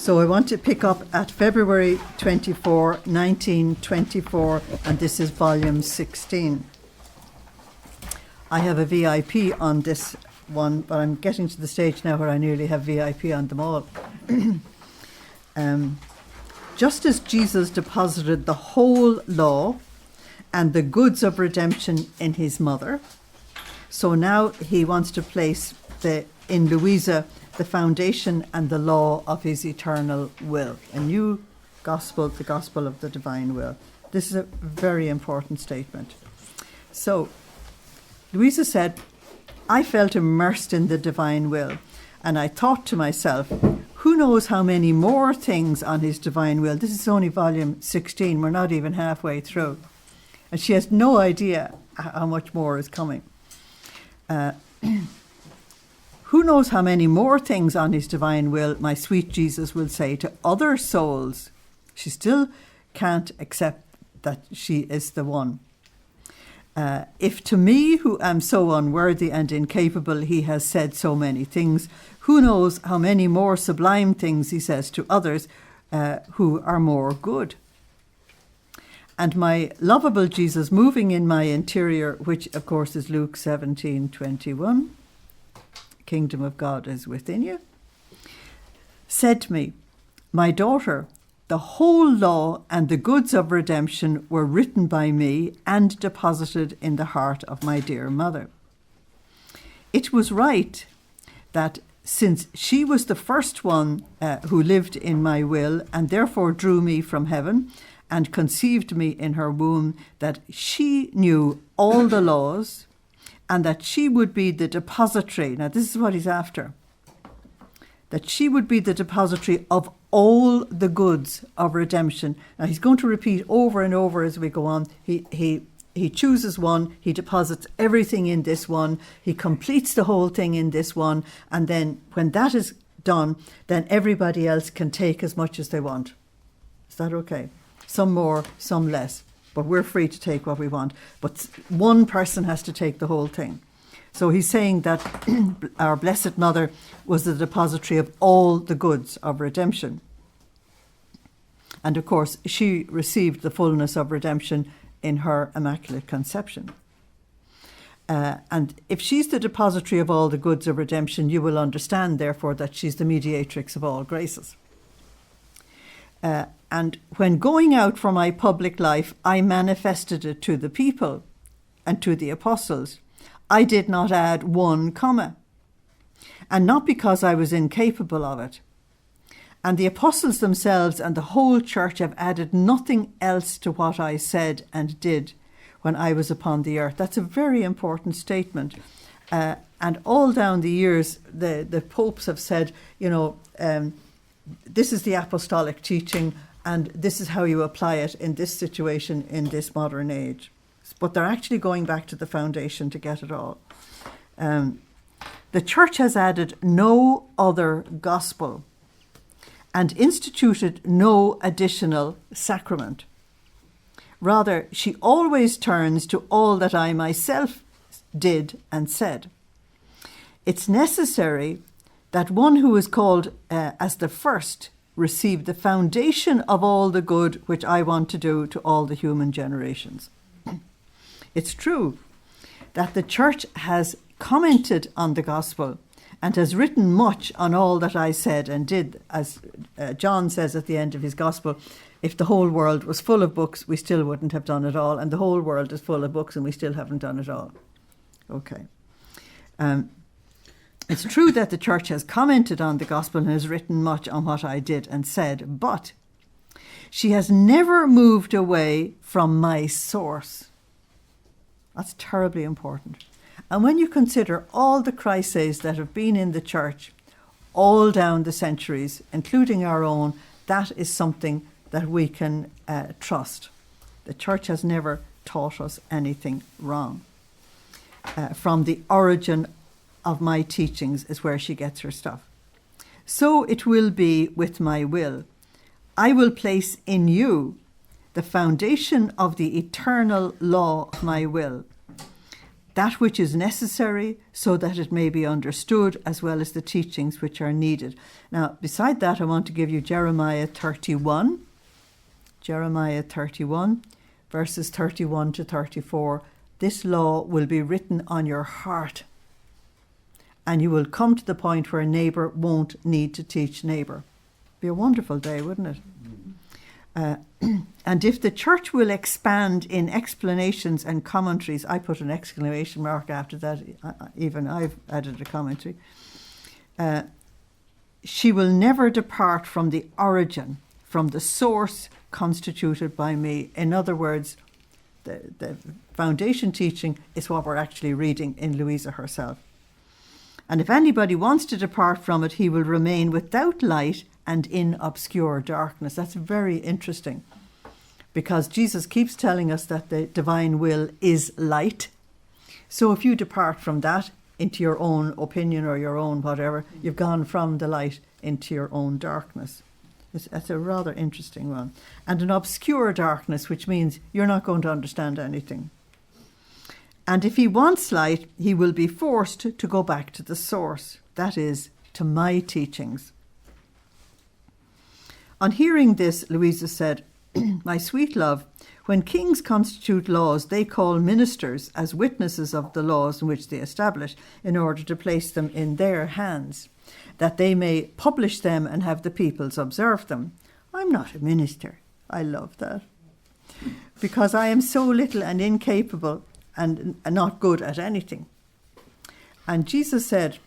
So I want to pick up at February 24, 1924, and this is volume 16. I have a VIP on this one, but I'm getting to the stage now where I nearly have VIP on them all. Just as Jesus deposited the whole law and the goods of redemption in his mother, so now he wants to place in Luisa the foundation and the law of his eternal will. A new gospel, the gospel of the divine will. This is a very important statement. So, Luisa said, I felt immersed in the divine will, and I thought to myself, who knows how many more things on his divine will? This is only volume 16, we're not even halfway through. And she has no idea how much more is coming. Who knows how many more things on his divine will my sweet Jesus will say to other souls. She still can't accept that she is the one. If to me, who am so unworthy and incapable, he has said so many things, who knows how many more sublime things he says to others who are more good. And my lovable Jesus moving in my interior, which of course is Luke 17:21, kingdom of God is within you, said to me, my daughter, the whole law and the goods of redemption were written by me and deposited in the heart of my dear mother. It was right that since she was the first one who lived in my will and therefore drew me from heaven and conceived me in her womb, that she knew all the laws and that she would be the depository. Now this is what he's after. That she would be the depository of all the goods of redemption. Now he's going to repeat over and over as we go on. He chooses one, he deposits everything in this one, he completes the whole thing in this one, and then when that is done, then everybody else can take as much as they want. Is that okay? Some more, some less, but we're free to take what we want. But one person has to take the whole thing. So he's saying that our Blessed Mother was the depository of all the goods of redemption. And of course, she received the fullness of redemption in her Immaculate Conception. And if she's the depository of all the goods of redemption, you will understand, therefore, that she's the mediatrix of all graces. And when going out for my public life, I manifested it to the people and to the apostles. I did not add one comma, and not because I was incapable of it. And the apostles themselves and the whole church have added nothing else to what I said and did when I was upon the earth. That's a very important statement. And all down the years, the popes have said, this is the apostolic teaching, and this is how you apply it in this situation, in this modern age. But they're actually going back to the foundation to get it all. The church has added no other gospel and instituted no additional sacrament. Rather, she always turns to all that I myself did and said. It's necessary that one who is called as the first receive the foundation of all the good which I want to do to all the human generations. It's true that the church has commented on the gospel and has written much on all that I said and did. As John says at the end of his gospel, if the whole world was full of books, we still wouldn't have done it all. And the whole world is full of books and we still haven't done it all. Okay. It's true that the church has commented on the gospel and has written much on what I did and said, but she has never moved away from my source. That's terribly important. And when you consider all the crises that have been in the church all down the centuries, including our own, that is something that we can trust. The church has never taught us anything wrong. From the origin of my teachings is where she gets her stuff. So it will be with my will. I will place in you the foundation of the eternal law of my will. that which is necessary so that it may be understood, as well as the teachings which are needed. Now, beside that, I want to give you Jeremiah 31. Jeremiah 31, verses 31 to 34. This law will be written on your heart, and you will come to the point where neighbour won't need to teach neighbour. Be a wonderful day, wouldn't it? And if the church will expand in explanations and commentaries, I put an exclamation mark after that, even I've added a commentary, she will never depart from the origin, from the source constituted by me. In other words, the foundation teaching is what we're actually reading in Luisa herself. And if anybody wants to depart from it, he will remain without light and in obscure darkness. That's very interesting, because Jesus keeps telling us that the divine will is light. So if you depart from that into your own opinion or your own whatever, you've gone from the light into your own darkness. That's a rather interesting one. And an obscure darkness, which means you're not going to understand anything. And if he wants light, he will be forced to go back to the source, that is, to my teachings. On hearing this, Luisa said, my sweet love, when kings constitute laws, they call ministers as witnesses of the laws in which they establish, in order to place them in their hands, that they may publish them and have the peoples observe them. I'm not a minister. I love that. Because I am so little and incapable and not good at anything. And Jesus said,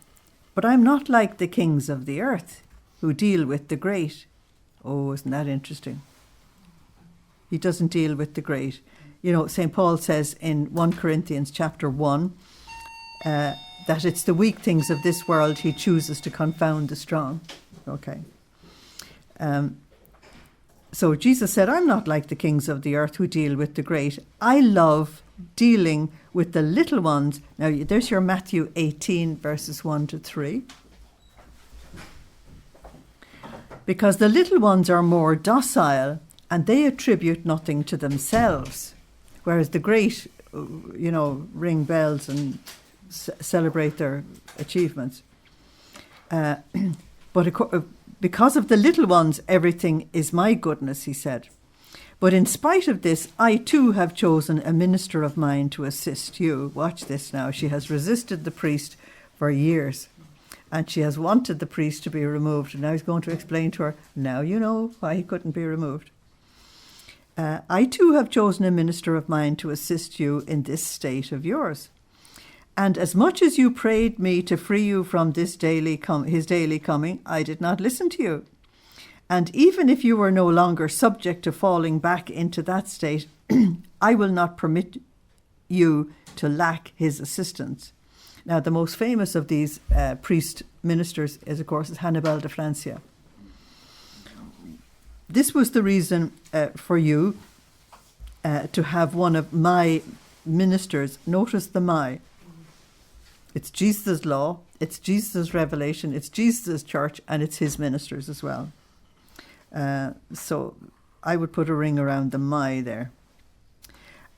but I'm not like the kings of the earth who deal with the great. Oh, isn't that interesting? He doesn't deal with the great. You know, St. Paul says in 1 Corinthians chapter 1 that it's the weak things of this world he chooses to confound the strong. Okay. So Jesus said, I'm not like the kings of the earth who deal with the great. I love dealing with the little ones. Now, there's your Matthew 18, verses 1 to 3. Because the little ones are more docile and they attribute nothing to themselves, whereas the great, ring bells and celebrate their achievements. But because of the little ones, everything is my goodness, he said. But in spite of this, I too have chosen a minister of mine to assist you. Watch this now. She has resisted the priest for years, and she has wanted the priest to be removed. And now he's going to explain to her, now you know why he couldn't be removed. I too have chosen a minister of mine to assist you in this state of yours. And as much as you prayed me to free you from this his daily coming, I did not listen to you. And even if you were no longer subject to falling back into that state, I will not permit you to lack his assistance. Now, the most famous of these priest ministers is, of course, Hannibal de Francia. This was the reason for you to have one of my ministers. Notice the my. It's Jesus' law, it's Jesus' revelation, it's Jesus' church, and it's his ministers as well. So I would put a ring around the my there.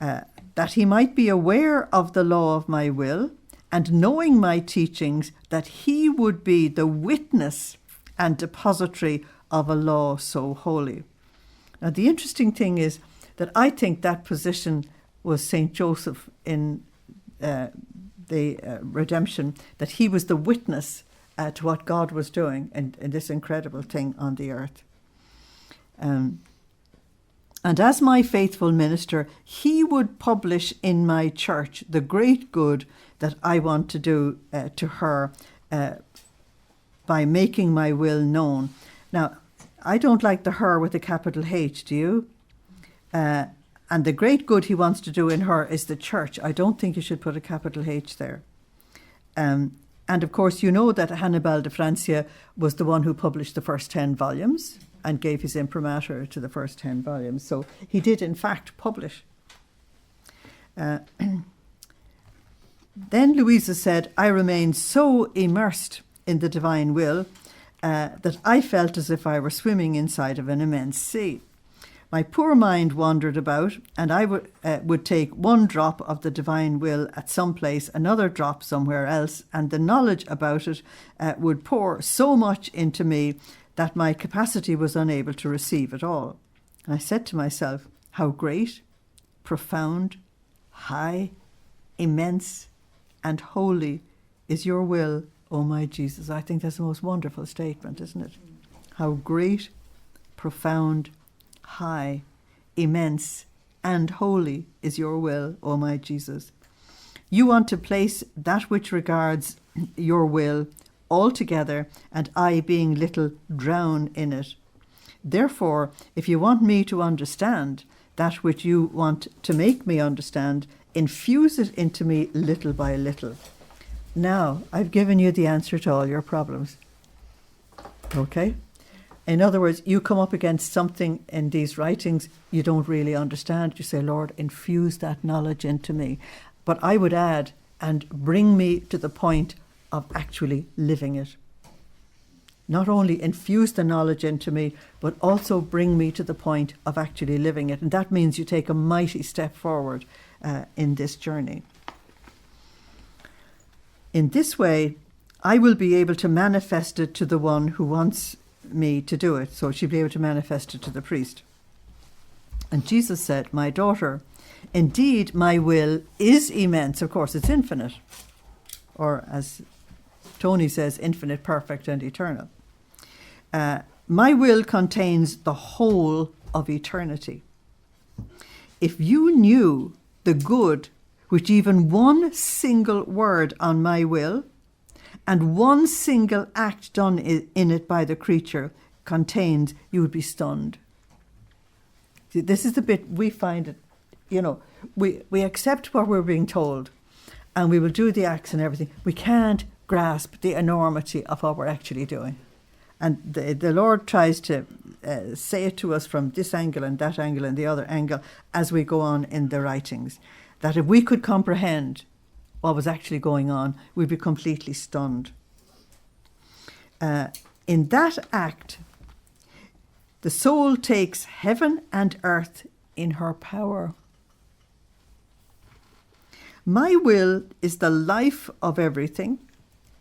That he might be aware of the law of my will, and knowing my teachings, that he would be the witness and depository of a law so holy. Now, the interesting thing is that I think that position was St. Joseph in the redemption, that he was the witness to what God was doing in this incredible thing on the earth. And as my faithful minister, he would publish in my church the great good that I want to do to her by making my will known. Now, I don't like the her with a capital H, do you? And the great good he wants to do in her is the church. I don't think you should put a capital H there. And of course, you know that Hannibal de Francia was the one who published the first 10 volumes and gave his imprimatur to the first 10 volumes. So he did, in fact, publish. Then Luisa said, I remained so immersed in the divine will that I felt as if I were swimming inside of an immense sea. My poor mind wandered about, and I would take one drop of the divine will at some place, another drop somewhere else, and the knowledge about it would pour so much into me that my capacity was unable to receive it all. And I said to myself, how great, profound, high, immense, and holy is your will, O my Jesus. I think that's the most wonderful statement, isn't it? How great, profound, high, immense, and holy is your will, O my Jesus. You want to place that which regards your will altogether, and I, being little, drown in it. Therefore, if you want me to understand that which you want to make me understand, infuse it into me little by little. Now, I've given you the answer to all your problems. Okay? In other words, you come up against something in these writings you don't really understand. You say, Lord, infuse that knowledge into me. But I would add, and bring me to the point of actually living it. Not only infuse the knowledge into me, but also bring me to the point of actually living it. And that means you take a mighty step forward in this journey. In this way, I will be able to manifest it to the one who wants me to do it. So she'll be able to manifest it to the priest. And Jesus said, my daughter, indeed my will is immense. Of course, it's infinite. Or as Tony says, infinite, perfect, and eternal. My will contains the whole of eternity. If you knew the good which even one single word on my will and one single act done in it by the creature contained, you would be stunned. See, this is the bit we find it, we accept what we're being told and we will do the acts and everything. We can't grasp the enormity of what we're actually doing. And the Lord tries to say it to us from this angle and that angle and the other angle as we go on in the writings. That if we could comprehend what was actually going on, we'd be completely stunned. In that act, the soul takes heaven and earth in her power. My will is the life of everything,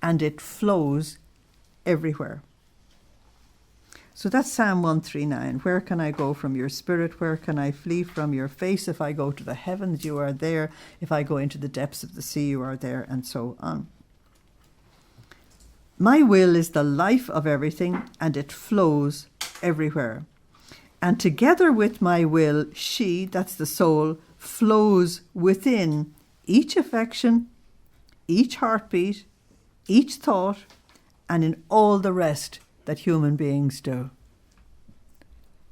and it flows everywhere. So that's Psalm 139. Where can I go from your spirit? Where can I flee from your face? If I go to the heavens, you are there. If I go into the depths of the sea, you are there, and so on. My will is the life of everything, and it flows everywhere. And together with my will, she, that's the soul, flows within each affection, each heartbeat, each thought, and in all the rest that human beings do.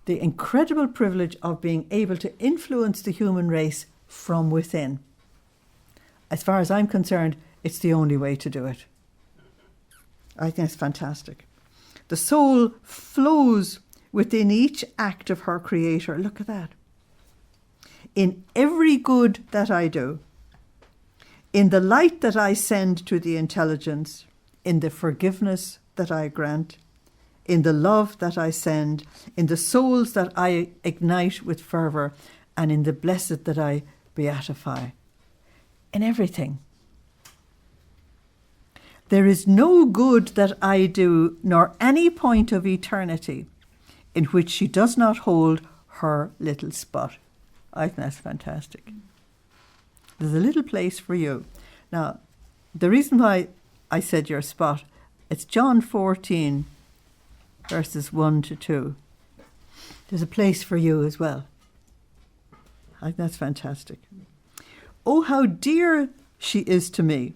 The incredible privilege of being able to influence the human race from within. As far as I'm concerned, it's the only way to do it. I think it's fantastic. The soul flows within each act of her creator. Look at that. In every good that I do, in the light that I send to the intelligence, in the forgiveness that I grant, in the love that I send, in the souls that I ignite with fervour, and in the blessed that I beatify. In everything. There is no good that I do, nor any point of eternity, in which she does not hold her little spot. I think that's fantastic. There's a little place for you. Now, the reason why I said your spot, it's John 14, verses 1 to 2. There's a place for you as well. I think that's fantastic. Oh, how dear she is to me,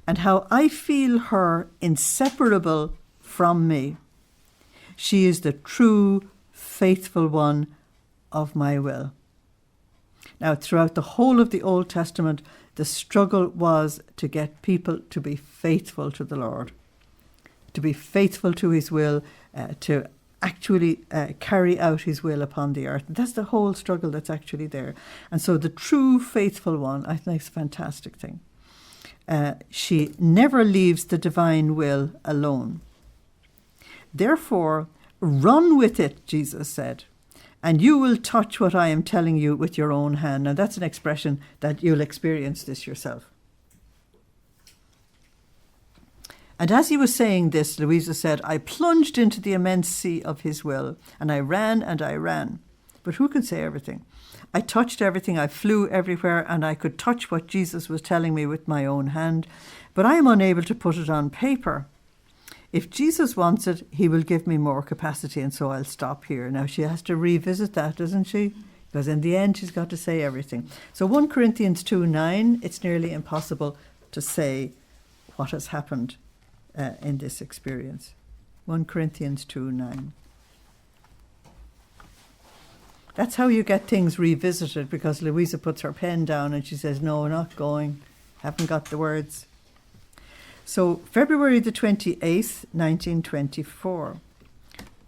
and how I feel her inseparable from me. She is the true, faithful one of my will. Now, throughout the whole of the Old Testament, the struggle was to get people to be faithful to the Lord, to be faithful to his will, to actually carry out his will upon the earth. That's the whole struggle that's actually there. And so the true faithful one, I think it's a fantastic thing. She never leaves the divine will alone. Therefore, run with it, Jesus said, and you will touch what I am telling you with your own hand. Now that's an expression that you'll experience this yourself. And as he was saying this, Luisa said, I plunged into the immense sea of his will, and I ran and I ran. But who can say everything? I touched everything, I flew everywhere, and I could touch what Jesus was telling me with my own hand, but I am unable to put it on paper. If Jesus wants it, he will give me more capacity, and so I'll stop here. Now she has to revisit that, doesn't she? Because in the end, she's got to say everything. So 1 Corinthians 2:9, it's nearly impossible to say what has happened in this experience. 1 Corinthians 2:9. That's how you get things revisited, because Luisa puts her pen down and she says, no, not going. Haven't got the words. So February the 28th, 1924.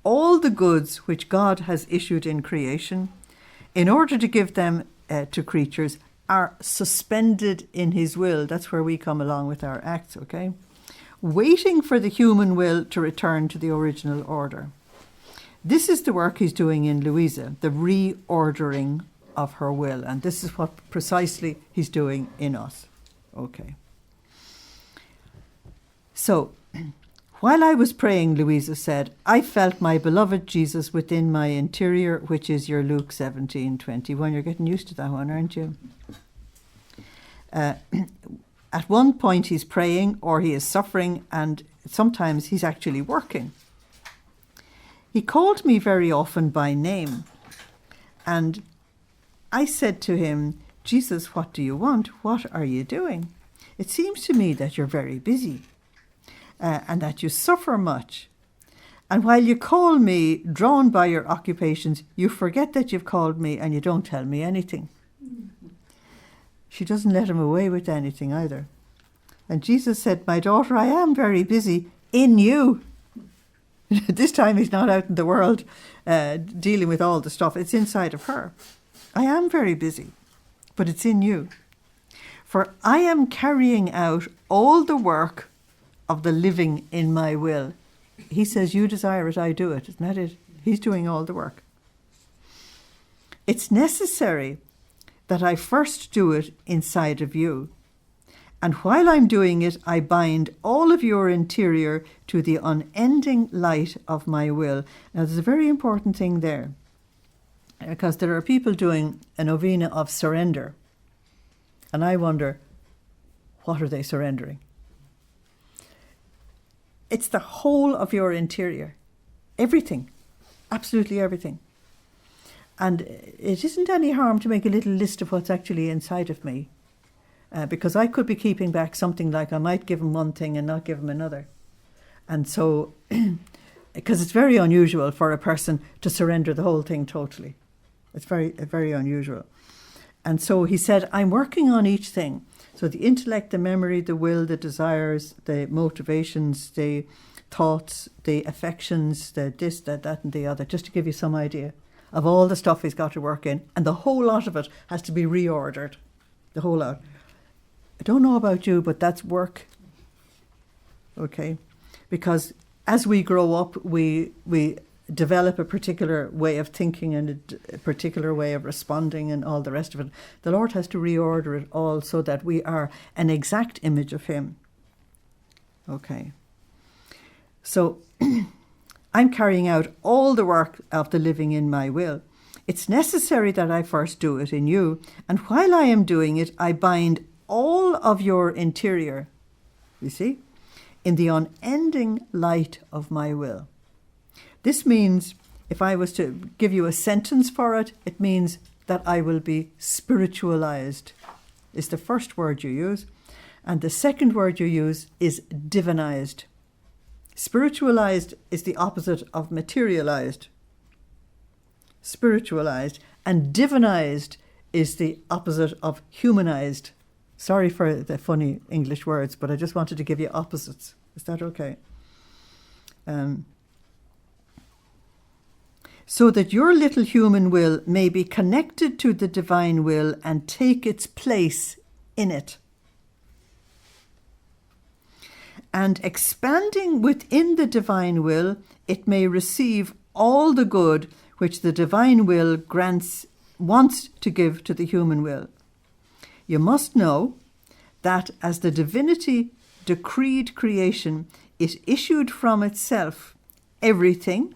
All the goods which God has issued in creation, in order to give them to creatures, are suspended in his will. That's where we come along with our acts, okay? Waiting for the human will to return to the original order. This is the work he's doing in Luisa, the reordering of her will. And this is what precisely he's doing in us. Okay. So, while I was praying, Luisa said, I felt my beloved Jesus within my interior, which is your Luke 17:21. You're getting used to that one, aren't you? At one point he's praying, or he is suffering, and sometimes he's actually working. He called me very often by name, and I said to him, Jesus, what do you want? What are you doing? It seems to me that you're very busy and that you suffer much. And while you call me, drawn by your occupations, you forget that you've called me and you don't tell me anything. She doesn't let him away with anything either. And Jesus said, my daughter, I am very busy in you. This time he's not out in the world dealing with all the stuff. It's inside of her. I am very busy, but it's in you. For I am carrying out all the work of the living in my will. He says, you desire it, I do it. Isn't that it? He's doing all the work. It's necessary that I first do it inside of you. And while I'm doing it, I bind all of your interior to the unending light of my will. Now, there's a very important thing there, because there are people doing a novena of surrender. And I wonder, what are they surrendering? It's the whole of your interior. Everything. Absolutely everything. And it isn't any harm to make a little list of what's actually inside of me. Because I could be keeping back something like I might give him one thing and not give him another. And so, because it's very unusual for a person to surrender the whole thing totally. It's very, very unusual. And so he said, I'm working on each thing. So the intellect, the memory, the will, the desires, the motivations, the thoughts, the affections, the this, that, and the other, just to give you some idea of all the stuff he's got to work in. And the whole lot of it has to be reordered. The whole lot. I don't know about you, but that's work. Okay? Because as we grow up, we develop a particular way of thinking and a particular way of responding and all the rest of it. The Lord has to reorder it all so that we are an exact image of him. Okay. So I'm carrying out all the work of the living in my will. It's necessary that I first do it in you, and while I am doing it, I bind all of your interior, you see, in the unending light of my will. This means, if I was to give you a sentence for it, it means that I will be spiritualized, is the first word you use. And the second word you use is divinized. Spiritualized is the opposite of materialized. Spiritualized. And divinized is the opposite of humanized. Sorry for the funny English words, but I just wanted to give you opposites. Is that okay? So that your little human will may be connected to the divine will and take its place in it. And expanding within the divine will, it may receive all the good which the divine will wants to give to the human will. You must know that as the divinity decreed creation, it issued from itself everything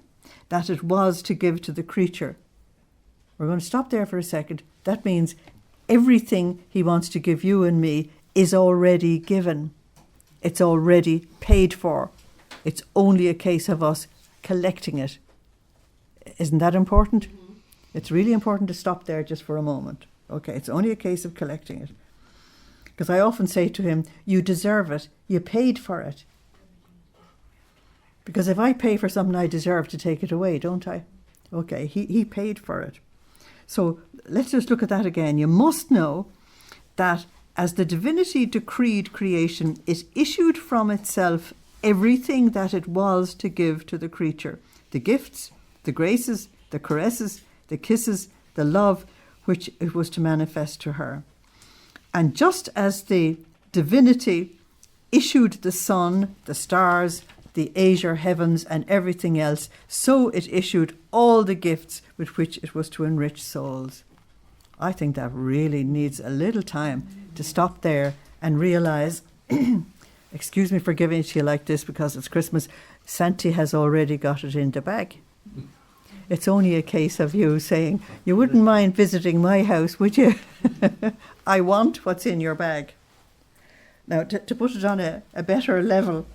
that it was to give to the creature. We're going to stop there for a second. That means everything he wants to give you and me is already given. It's already paid for. It's only a case of us collecting it. Isn't that important? It's really important to stop there just for a moment. Okay, it's only a case of collecting it. Because I often say to him, you deserve it. You paid for it. Because if I pay for something, I deserve to take it away, don't I? Okay, he paid for it. So let's just look at that again. You must know that as the divinity decreed creation, it issued from itself everything that it was to give to the creature. The gifts, the graces, the caresses, the kisses, the love, which it was to manifest to her. And just as the divinity issued the sun, the stars, the azure heavens and everything else, so it issued all the gifts with which it was to enrich souls. I think that really needs a little time to stop there and realise, excuse me for giving it to you like this because it's Christmas, Santi has already got it in the bag. It's only a case of you saying, you wouldn't mind visiting my house, would you? I want what's in your bag. Now, to put it on a better level,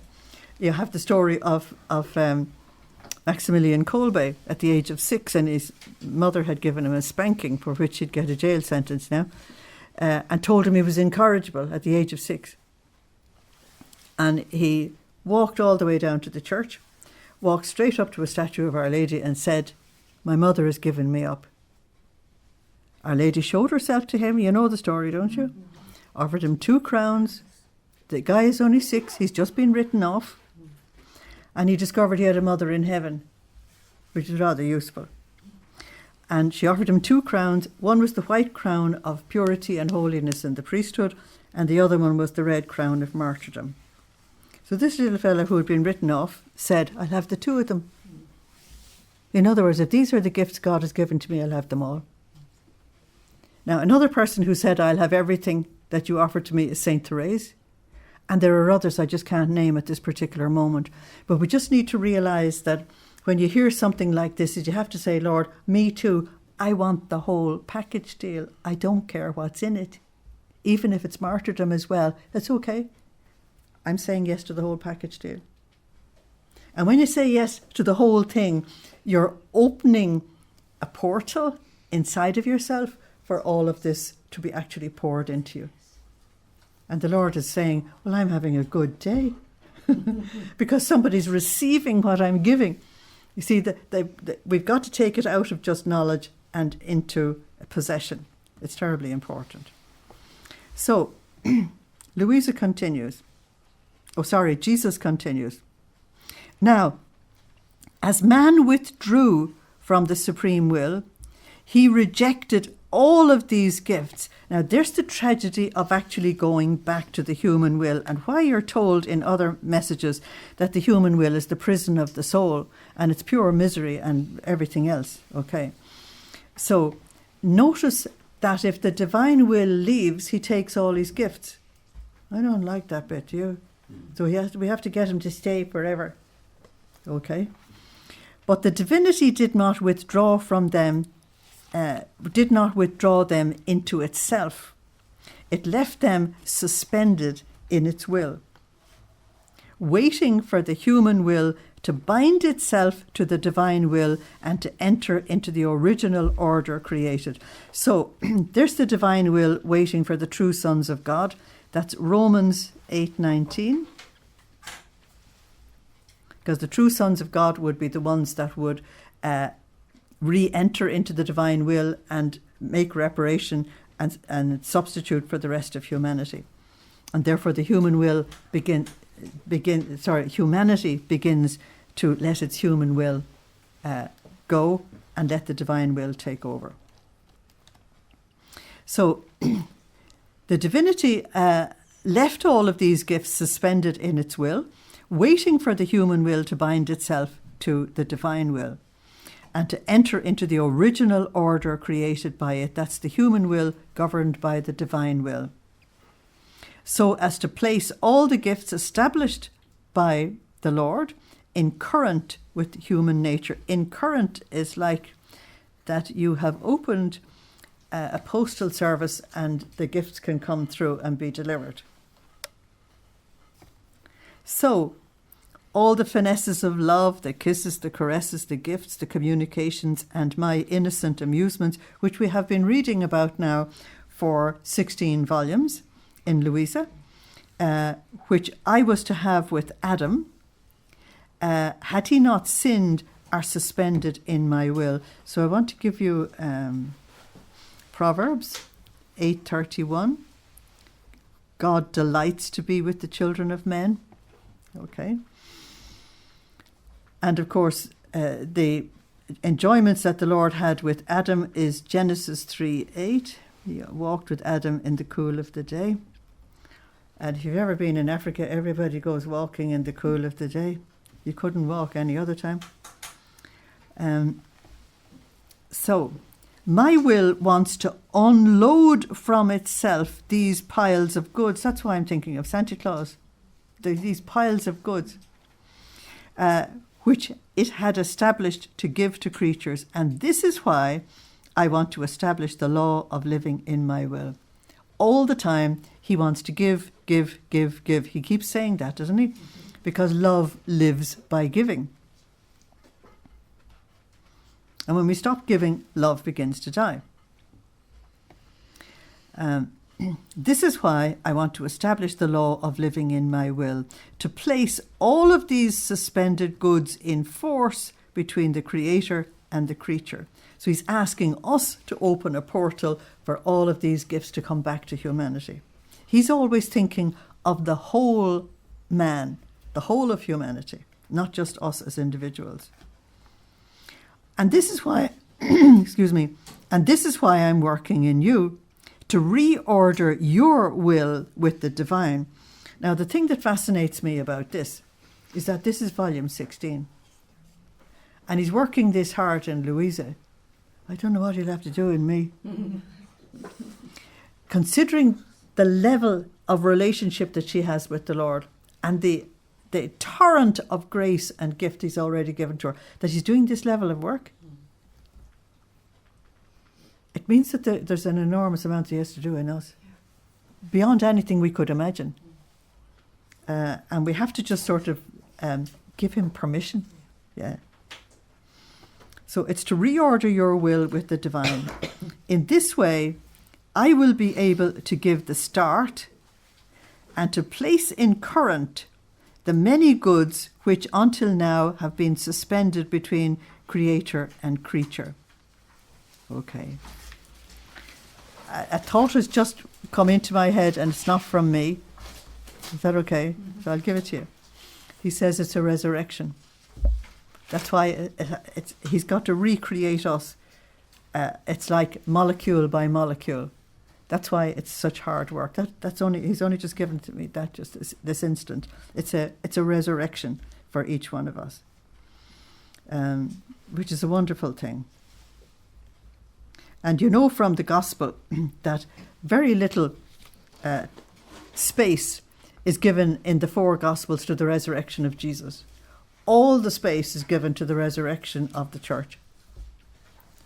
you have the story of Maximilian Kolbe at the age of 6, and his mother had given him a spanking for which he'd get a jail sentence now, and told him he was incorrigible at the age of 6. And he walked all the way down to the church, walked straight up to a statue of Our Lady and said, my mother has given me up. Our Lady showed herself to him, you know the story, don't you? Offered him 2 crowns. The guy is only 6, he's just been written off. And he discovered he had a mother in heaven, which is rather useful. And she offered him 2 crowns. One was the white crown of purity and holiness in the priesthood, and the other one was the red crown of martyrdom. So this little fellow who had been written off said, I'll have the 2 of them. In other words, if these are the gifts God has given to me, I'll have them all. Now, another person who said, I'll have everything that you offer to me is Saint Therese. And there are others I just can't name at this particular moment. But we just need to realise that when you hear something like this, you have to say, Lord, me too, I want the whole package deal. I don't care what's in it. Even if it's martyrdom as well, that's okay. I'm saying yes to the whole package deal. And when you say yes to the whole thing, you're opening a portal inside of yourself for all of this to be actually poured into you. And the Lord is saying, well, I'm having a good day because somebody's receiving what I'm giving. You see, we've got to take it out of just knowledge and into a possession. It's terribly important. So, Luisa continues. Jesus continues. Now, as man withdrew from the supreme will, he rejected all of these gifts. Now, there's the tragedy of actually going back to the human will, and why you're told in other messages that the human will is the prison of the soul and it's pure misery and everything else. Okay. So notice that if the divine will leaves, he takes all his gifts. I don't like that bit, do you? So we have to get him to stay forever. Okay. But the divinity did not withdraw from them, did not withdraw them into itself. It left them suspended in its will, waiting for the human will to bind itself to the divine will and to enter into the original order created. So there's the divine will waiting for the true sons of God. That's Romans 8:19. Because the true sons of God would be the ones that would re-enter into the divine will and make reparation and substitute for the rest of humanity. And therefore the human will humanity begins to let its human will go and let the divine will take over. So the divinity left all of these gifts suspended in its will, waiting for the human will to bind itself to the divine will. and to enter into the original order created by it. That's the human will governed by the divine will. So as to place all the gifts established by the Lord in current with human nature. In current is like that you have opened a postal service and the gifts can come through and be delivered. So all the finesses of love, the kisses, the caresses, the gifts, the communications, and my innocent amusements, which we have been reading about now for 16 volumes in Luisa, which I was to have with Adam, had he not sinned, are suspended in my will. So I want to give you Proverbs 8:31. God delights to be with the children of men. Okay. And of course, the enjoyments that the Lord had with Adam is Genesis 3:8. He walked with Adam in the cool of the day. And if you've ever been in Africa, everybody goes walking in the cool of the day. You couldn't walk any other time. So, my will wants to unload from itself these piles of goods. That's why I'm thinking of Santa Claus. These piles of goods, which it had established to give to creatures. And this is why I want to establish the law of living in my will. All the time, he wants to give, give, give, give. He keeps saying that, doesn't he? Because love lives by giving. And when we stop giving, love begins to die. This is why I want to establish the law of living in my will, to place all of these suspended goods in force between the Creator and the creature. So he's asking us to open a portal for all of these gifts to come back to humanity. He's always thinking of the whole man, the whole of humanity, not just us as individuals. And this is why, excuse me, and this is why I'm working in you to reorder your will with the divine. Now, the thing that fascinates me about this is that this is volume 16. And he's working this hard in Luisa. I don't know what he'll have to do in me. Considering the level of relationship that she has with the Lord and the torrent of grace and gift he's already given to her, that he's doing this level of work. It means that there's an enormous amount he has to do in us, beyond anything we could imagine. And we have to just sort of give him permission. Yeah. So it's to reorder your will with the divine. In this way, I will be able to give the start and to place in current the many goods which until now have been suspended between creator and creature. Okay. A thought has just come into my head and it's not from me. Is that okay? Mm-hmm. So I'll give it to you. He says it's a resurrection. That's why he's got to recreate us. It's like molecule by molecule. That's why it's such hard work. He's only just given to me that just this instant. It's a resurrection for each one of us, which is a wonderful thing. And you know from the gospel that very little space is given in the four gospels to the resurrection of Jesus. All the space is given to the resurrection of the church.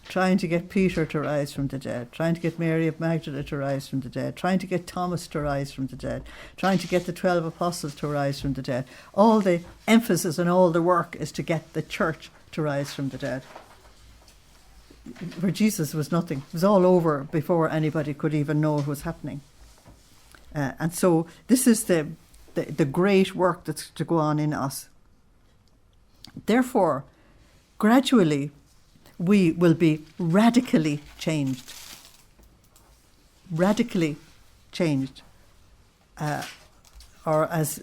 Trying to get Peter to rise from the dead, trying to get Mary of Magdala to rise from the dead, trying to get Thomas to rise from the dead, trying to get the 12 apostles to rise from the dead. All the emphasis and all the work is to get the church to rise from the dead. Where Jesus was nothing. It was all over before anybody could even know what was happening. And so this is the great work that's to go on in us. Therefore, gradually, we will be radically changed. Radically changed. Or as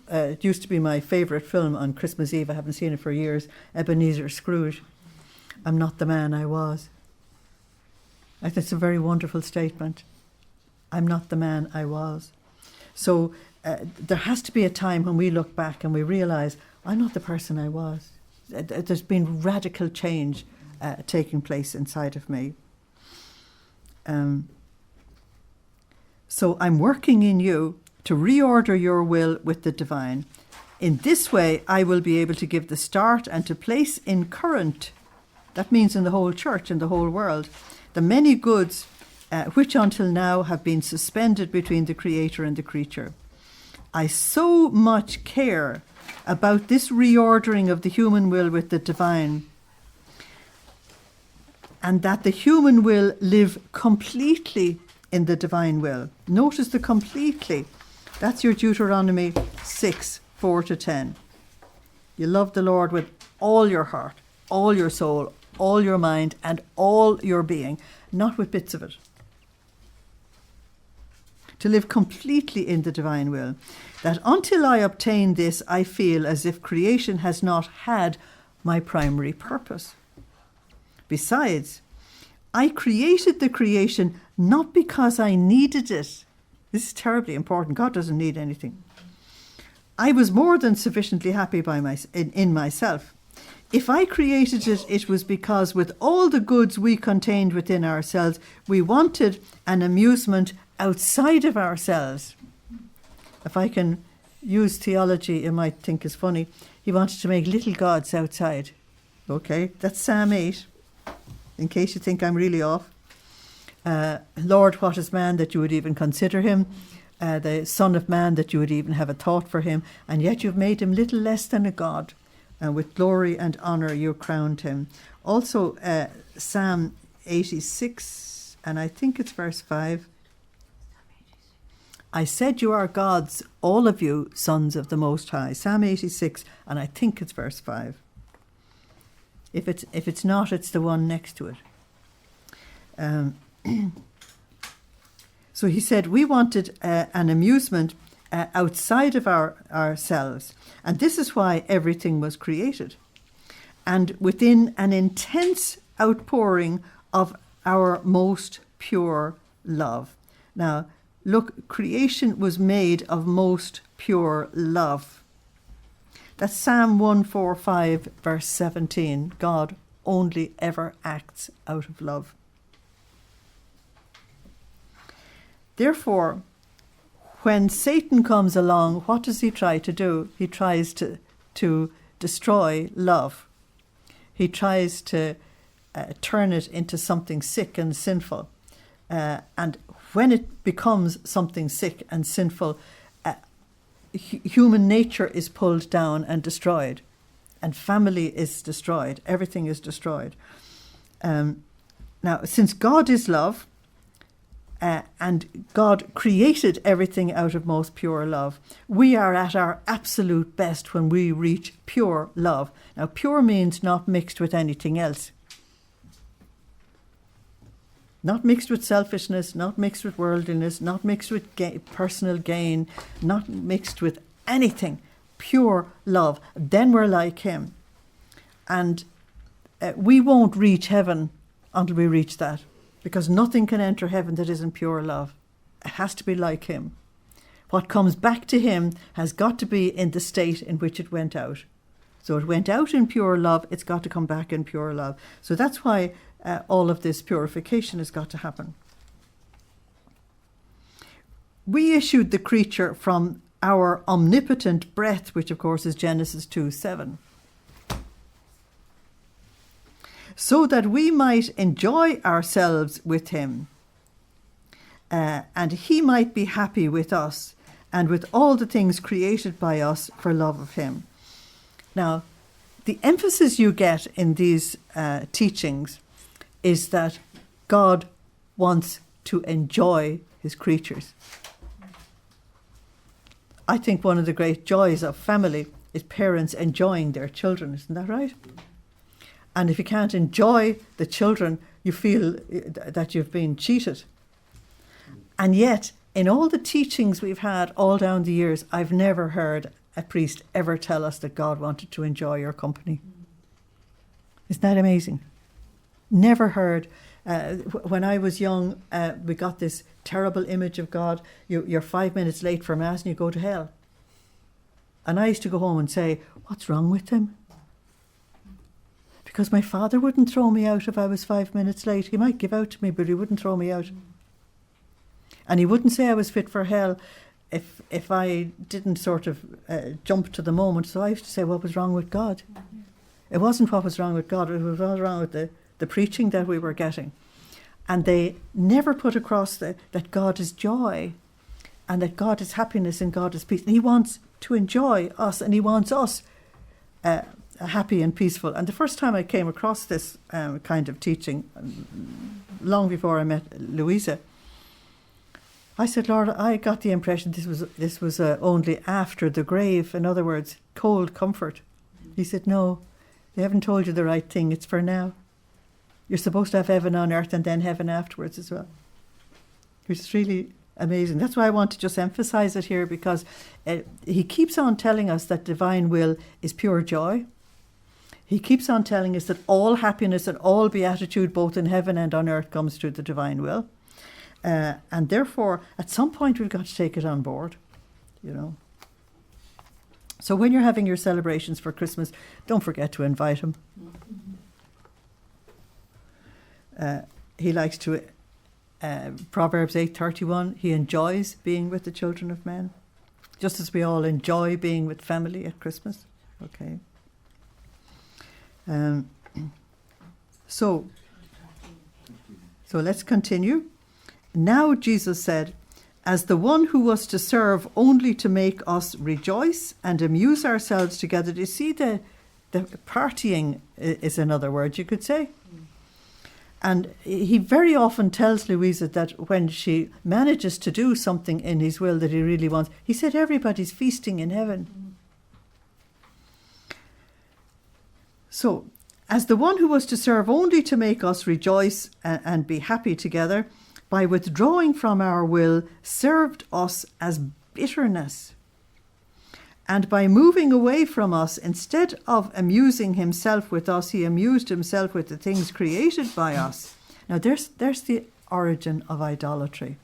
it used to be my favourite film on Christmas Eve, I haven't seen it for years, Ebenezer Scrooge. I'm not the man I was. I think it's a very wonderful statement. I'm not the man I was. So there has to be a time when we look back and we realise, I'm not the person I was. there's been radical change taking place inside of me. So I'm working in you to reorder your will with the divine. In this way, I will be able to give the start and to place in current, that means in the whole church, in the whole world, the many goods which until now have been suspended between the Creator and the creature. I so much care about this reordering of the human will with the divine, and that the human will live completely in the divine will. Notice the completely. That's your Deuteronomy 6, 4-10. You love the Lord with all your heart, all your soul, all your mind, and all your being, not with bits of it. To live completely in the divine will. That until I obtain this, I feel as if creation has not had my primary purpose. Besides, I created the creation not because I needed it. This is terribly important. God doesn't need anything. I was more than sufficiently happy in myself. If I created it, it was because with all the goods we contained within ourselves, we wanted an amusement outside of ourselves. If I can use theology, you might think is funny. He wanted to make little gods outside. Okay, that's Psalm 8, in case you think I'm really off. Lord, what is man that you would even consider him? The Son of Man that you would even have a thought for him, and yet you've made him little less than a god, and with glory and honour you crowned him. Also, Psalm 86, and I think it's verse 5. I said you are gods, all of you, sons of the Most High. Psalm 86, and I think it's verse 5. If it's not, it's the one next to it. So he said we wanted an amusement outside of ourselves. And this is why everything was created. And within an intense outpouring of our most pure love. Now, look, creation was made of most pure love. That's Psalm 145, verse 17. God only ever acts out of love. Therefore, when Satan comes along, what does he try to do? He tries to destroy love. He tries to turn it into something sick and sinful. And when it becomes something sick and sinful, human nature is pulled down and destroyed. And family is destroyed. Everything is destroyed. Now, since God is love, and God created everything out of most pure love, we are at our absolute best when we reach pure love. Now, pure means not mixed with anything else. Not mixed with selfishness, not mixed with worldliness, not mixed with personal gain, not mixed with anything. Pure love. Then we're like him. And we won't reach heaven until we reach that. Because nothing can enter heaven that isn't pure love. It has to be like him. What comes back to him has got to be in the state in which it went out. So it went out in pure love, it's got to come back in pure love. So that's why all of this purification has got to happen. We issued the creature from our omnipotent breath, which of course is Genesis 2:7. So that we might enjoy ourselves with him, and he might be happy with us and with all the things created by us for love of him. Now, the emphasis you get in these teachings is that God wants to enjoy his creatures. I think one of the great joys of family is parents enjoying their children, isn't that right? And if you can't enjoy the children, you feel that you've been cheated. And yet, in all the teachings we've had all down the years, I've never heard a priest ever tell us that God wanted to enjoy your company. Isn't that amazing? Never heard. When I was young, we got this terrible image of God. You're 5 minutes late for Mass and you go to hell. And I used to go home and say, what's wrong with him? Because my father wouldn't throw me out if I was 5 minutes late. He might give out to me, but he wouldn't throw me out. And he wouldn't say I was fit for hell if I didn't sort of jump to the moment. So I used to say, what was wrong with God? It wasn't what was wrong with God. It was what was wrong with the preaching that we were getting. And they never put across that God is joy and that God is happiness and God is peace. And he wants to enjoy us, and he wants us happy and peaceful. And the first time I came across this kind of teaching, long before I met Luisa, I said, Lord, I got the impression this was only after the grave. In other words, cold comfort. He said, no, they haven't told you the right thing. It's for now. You're supposed to have heaven on earth and then heaven afterwards as well. Which is really amazing. That's why I want to just emphasize it here, because he keeps on telling us that divine will is pure joy. He keeps on telling us that all happiness and all beatitude, both in heaven and on earth, comes through the divine will. And therefore, at some point, we've got to take it on board, you know. So when you're having your celebrations for Christmas, don't forget to invite him. He likes to, Proverbs 8:31, he enjoys being with the children of men, just as we all enjoy being with family at Christmas. Okay. So let's continue. Now Jesus said, as the one who was to serve only to make us rejoice and amuse ourselves together. Do you see the partying is another word you could say? And he very often tells Luisa that when she manages to do something in his will that he really wants, he said everybody's feasting in heaven. So, as the one who was to serve only to make us rejoice and be happy together, by withdrawing from our will, served us as bitterness. And by moving away from us, instead of amusing himself with us, he amused himself with the things created by us. Now there's the origin of idolatry.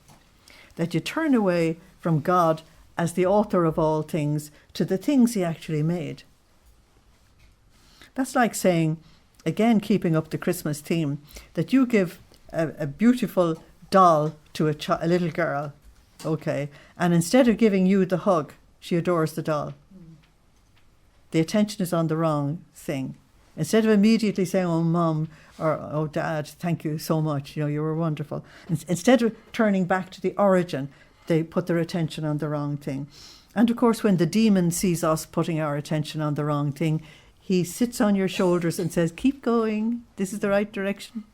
That you turn away from God as the author of all things to the things he actually made. That's like saying, again keeping up the Christmas theme, that you give a beautiful doll to a little girl, okay, and instead of giving you the hug, she adores the doll. The attention is on the wrong thing. Instead of immediately saying, oh, Mum, or oh, Dad, thank you so much, you know, you were wonderful. Instead of turning back to the origin, they put their attention on the wrong thing. And of course, when the demon sees us putting our attention on the wrong thing, he sits on your shoulders and says, keep going, this is the right direction.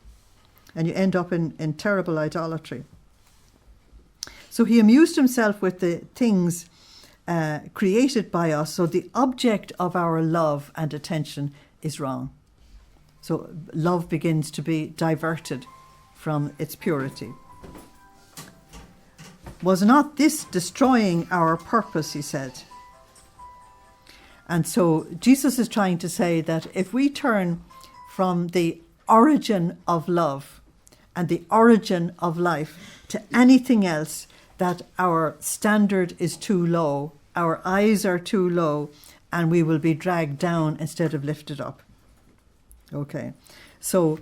And you end up in terrible idolatry. So he amused himself with the things created by us, so the object of our love and attention is wrong. So love begins to be diverted from its purity. Was not this destroying our purpose, he said. And so Jesus is trying to say that if we turn from the origin of love and the origin of life to anything else, that our standard is too low, our eyes are too low, and we will be dragged down instead of lifted up. Okay, so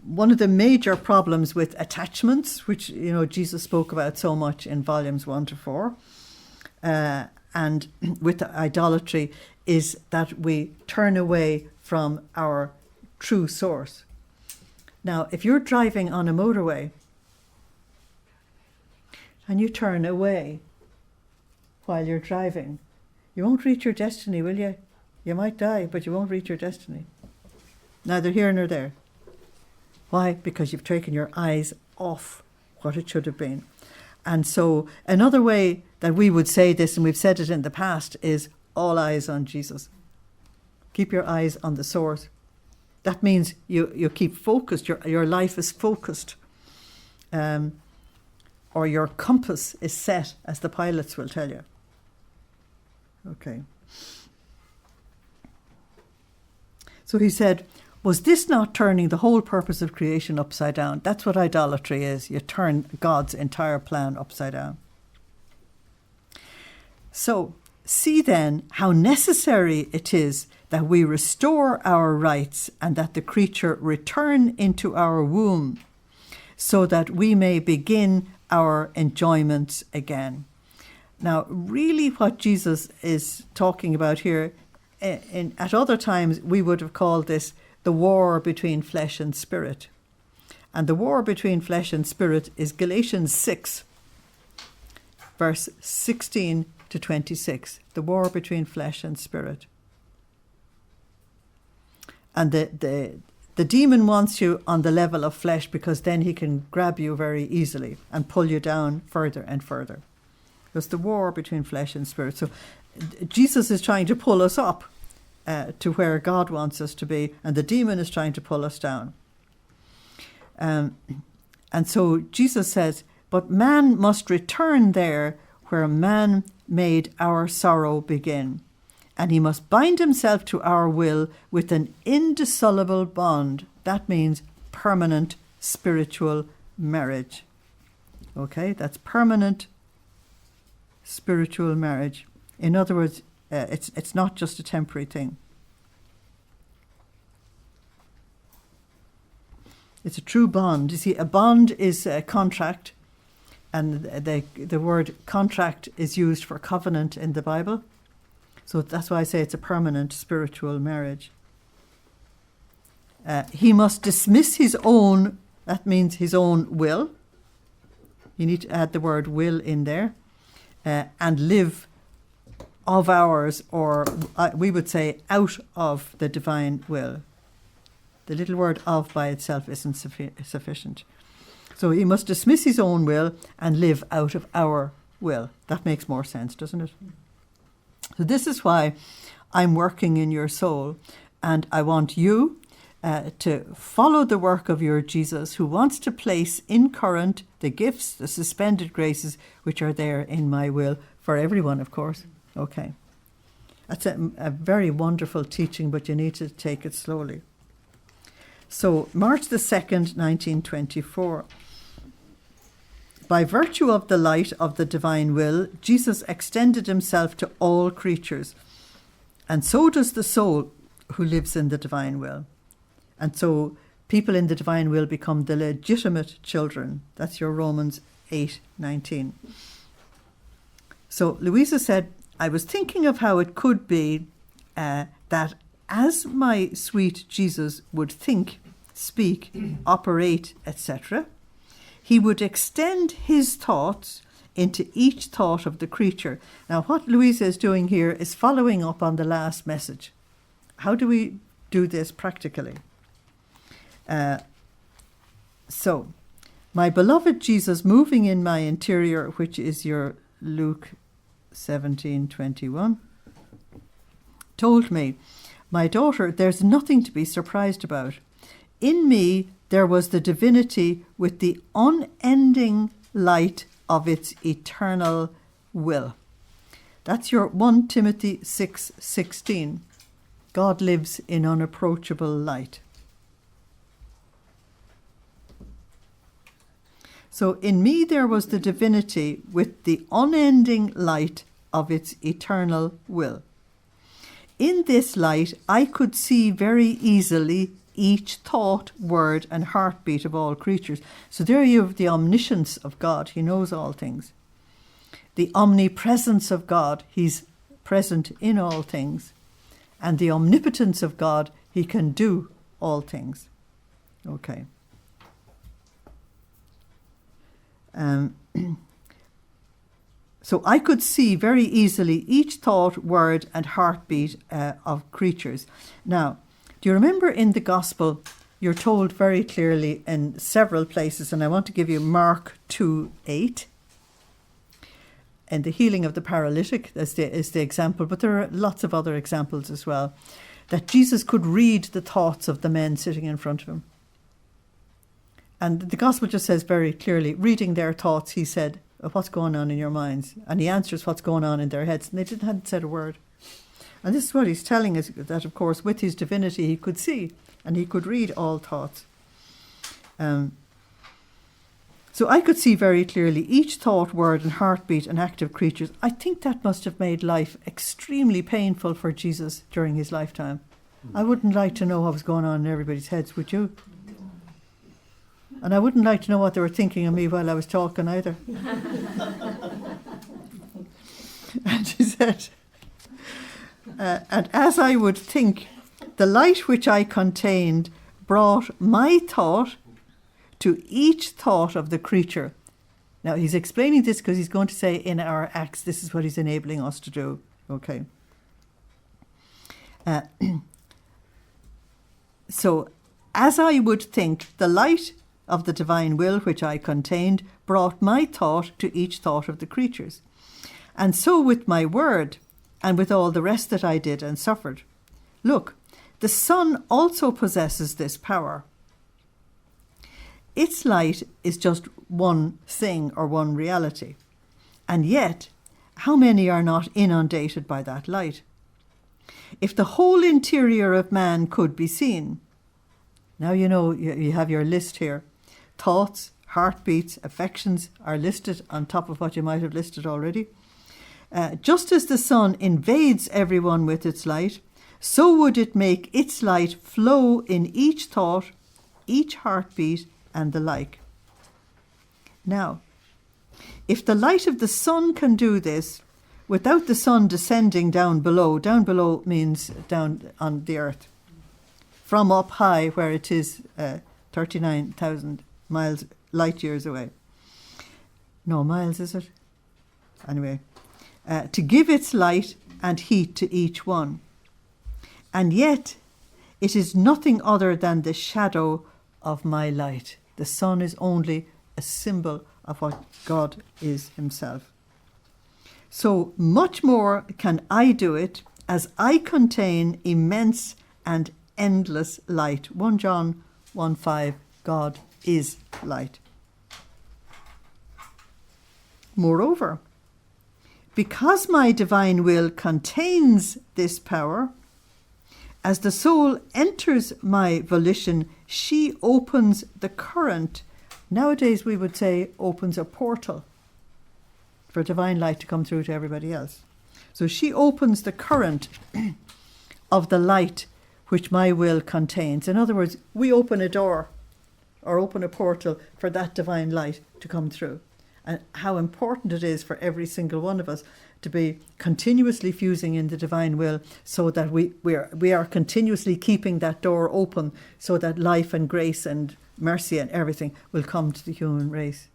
one of the major problems with attachments, which you know Jesus spoke about so much in volumes 1 to 4, and with idolatry, is that we turn away from our true source. Now, if you're driving on a motorway and you turn away while you're driving, you won't reach your destiny, will you? You might die, but you won't reach your destiny. Neither here nor there. Why? Because you've taken your eyes off what it should have been. And so another way that we would say this, and we've said it in the past, is all eyes on Jesus. Keep your eyes on the source. That means you keep focused, your life is focused. Or your compass is set, as the pilots will tell you. Okay. So he said, was this not turning the whole purpose of creation upside down? That's what idolatry is. You turn God's entire plan upside down. So, See then how necessary it is that we restore our rights and that the creature return into our womb, so that we may begin our enjoyments again. Now, really what Jesus is talking about here, at other times we would have called this the war between flesh and spirit. And the war between flesh and spirit is Galatians 6, verse 16 to 26. The war between flesh and spirit. And the demon wants you on the level of flesh because then he can grab you very easily and pull you down further and further. There's the war between flesh and spirit. So Jesus is trying to pull us up to where God wants us to be, and the demon is trying to pull us down. And so Jesus says, but man must return there where man made our sorrow begin. And he must bind himself to our will with an indissoluble bond. That means permanent spiritual marriage. Okay, that's permanent spiritual marriage. In other words, it's not just a temporary thing. It's a true bond. You see, a bond is a contract, and the word contract is used for covenant in the Bible. So that's why I say it's a permanent spiritual marriage. He must dismiss his own, that means his own will. You need to add the word will in there. And live of ours, or we would say out of the divine will. The little word of by itself isn't sufficient. So he must dismiss his own will and live out of our will. That makes more sense, doesn't it? So this is why I'm working in your soul, and I want you to follow the work of your Jesus, who wants to place in current the gifts, the suspended graces, which are there in my will, for everyone, of course. Okay. That's a very wonderful teaching, but you need to take it slowly. So, March the 2nd, 1924. By virtue of the light of the divine will, Jesus extended himself to all creatures. And so does the soul who lives in the divine will. And so people in the divine will become the legitimate children. That's your Romans 8:19. So Luisa said, I was thinking of how it could be that as my sweet Jesus would think, speak, operate, etc., he would extend his thoughts into each thought of the creature. Now, what Luisa is doing here is following up on the last message. How do we do this practically? So, my beloved Jesus moving in my interior, which is your Luke 17:21, told me, my daughter, there's nothing to be surprised about. In me there was the divinity with the unending light of its eternal will. That's your 1 Timothy 6:16. God lives in unapproachable light. So in me there was the divinity with the unending light of its eternal will. In this light I could see very easily each thought, word and heartbeat of all creatures. So there you have the omniscience of God. He knows all things. The omnipresence of God. He's present in all things. And the omnipotence of God. He can do all things. Okay. So I could see very easily each thought, word and heartbeat of creatures. Now, do you remember in the Gospel, you're told very clearly in several places, and I want to give you Mark 2:8. And the healing of the paralytic is the example, but there are lots of other examples as well, that Jesus could read the thoughts of the men sitting in front of him. And the Gospel just says very clearly, reading their thoughts, he said, what's going on in your minds? And he answers what's going on in their heads, and they hadn't said a word. And this is what he's telling us, that of course with his divinity he could see and he could read all thoughts. So I could see very clearly each thought, word and heartbeat and active creatures. I think that must have made life extremely painful for Jesus during his lifetime. I wouldn't like to know what was going on in everybody's heads, would you? And I wouldn't like to know what they were thinking of me while I was talking either. And she said, and as I would think, the light which I contained brought my thought to each thought of the creature. Now he's explaining this because he's going to say in our acts, this is what he's enabling us to do. Okay. So, as I would think, the light of the divine will which I contained brought my thought to each thought of the creatures. And so with my word, and with all the rest that I did and suffered. Look, the sun also possesses this power. Its light is just one thing or one reality. And yet, how many are not inundated by that light? If the whole interior of man could be seen, now you know you have your list here. Thoughts, heartbeats, affections are listed on top of what you might have listed already. Just as the sun invades everyone with its light, so would it make its light flow in each thought, each heartbeat, and the like. Now, if the light of the sun can do this, without the sun descending down below means down on the earth, from up high where it is 39,000 miles, light years away. No, miles, is it? Anyway, to give its light and heat to each one. And yet, it is nothing other than the shadow of my light. The sun is only a symbol of what God is himself. So much more can I do it, as I contain immense and endless light. 1 John 1:5, God is light. Moreover, because my divine will contains this power, as the soul enters my volition, she opens the current. Nowadays we would say opens a portal for divine light to come through to everybody else. So she opens the current of the light which my will contains. In other words, we open a door or open a portal for that divine light to come through. And how important it is for every single one of us to be continuously fusing in the divine will, so that we are continuously keeping that door open, so that life and grace and mercy and everything will come to the human race.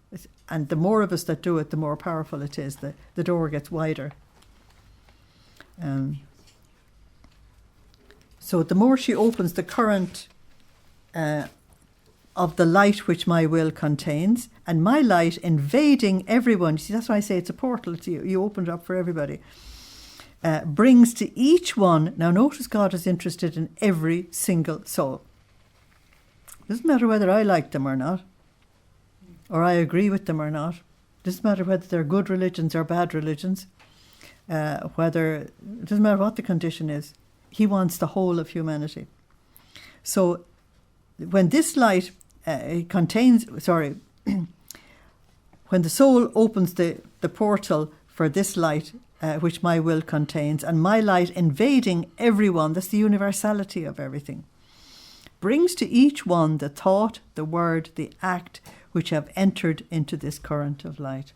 And the more of us that do it, the more powerful it is. The door gets wider. So the more she opens the current of the light which my will contains, and my light invading everyone. See, that's why I say it's a portal to you. You open it up for everybody. Brings to each one. Now notice God is interested in every single soul. Doesn't matter whether I like them or not, or I agree with them or not. Doesn't matter whether they're good religions or bad religions. It doesn't matter what the condition is. He wants the whole of humanity. So when this light when the soul opens the portal for this light, which my will contains, and my light invading everyone, that's the universality of everything, brings to each one the thought, the word, the act, which have entered into this current of light.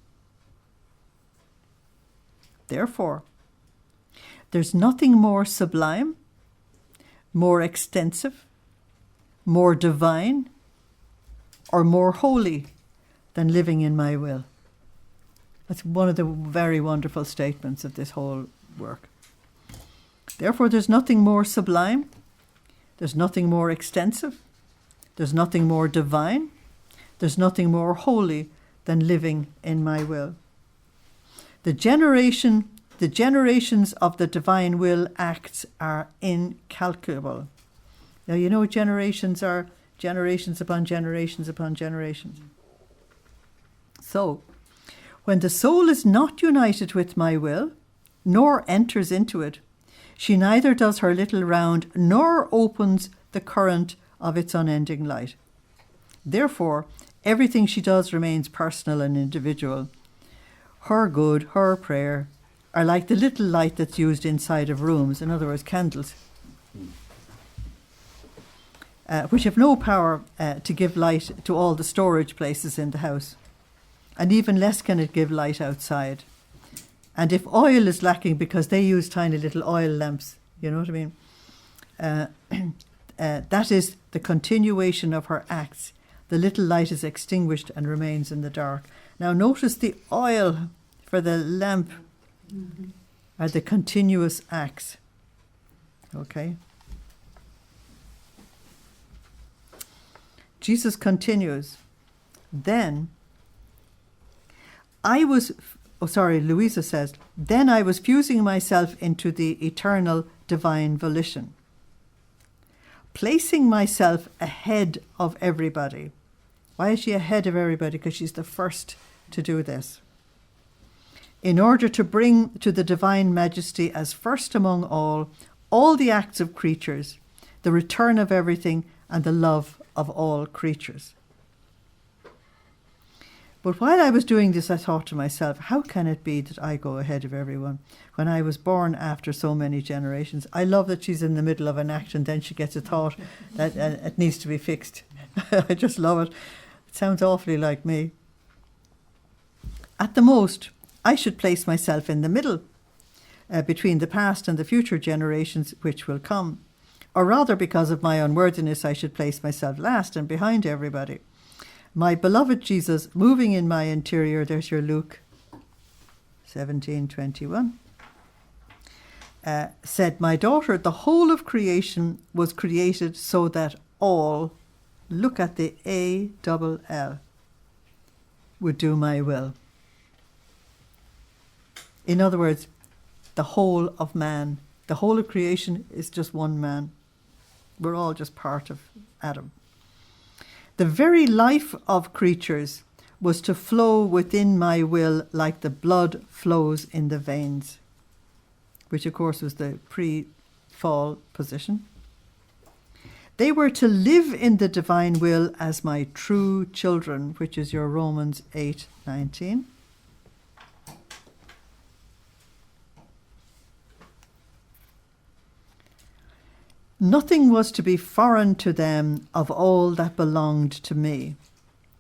Therefore, there's nothing more sublime, more extensive, more divine, or more holy than living in my will. That's one of the very wonderful statements of this whole work. Therefore, there's nothing more sublime, there's nothing more extensive, there's nothing more divine, there's nothing more holy than living in my will. The generations of the divine will acts are incalculable. Now, you know, generations are generations upon generations upon generations. So, when the soul is not united with my will, nor enters into it, she neither does her little round, nor opens the current of its unending light. Therefore, Everything she does remains personal and individual. Her good, her prayer, are like the little light that's used inside of rooms, in other words, candles, which have no power to give light to all the storage places in the house. And even less can it give light outside. And if oil is lacking, because they use tiny little oil lamps, you know what I mean? That is the continuation of her acts. The little light is extinguished and remains in the dark. Now notice the oil for the lamp are the continuous acts. Okay? Jesus continues. Then Luisa says, then I was fusing myself into the eternal divine volition, placing myself ahead of everybody. Why is she ahead of everybody? Because she's the first to do this. In order to bring to the divine majesty as first among all the acts of creatures, the return of everything, and the love of all creatures. But while I was doing this, I thought to myself, how can it be that I go ahead of everyone when I was born after so many generations? I love that she's in the middle of an act and then she gets a thought that it needs to be fixed. I just love it. It sounds awfully like me. At the most, I should place myself in the middle between the past and the future generations which will come. Or rather, because of my unworthiness, I should place myself last and behind everybody. My beloved Jesus, moving in my interior, there's your Luke 17:21, said, my daughter, the whole of creation was created so that all, look at the A-double-L, would do my will. In other words, the whole of man, the whole of creation is just one man. We're all just part of Adam. The very life of creatures was to flow within my will like the blood flows in the veins, which of course was the pre-fall position. They were to live in the divine will as my true children, which is your Romans 8:19. Nothing was to be foreign to them of all that belonged to me.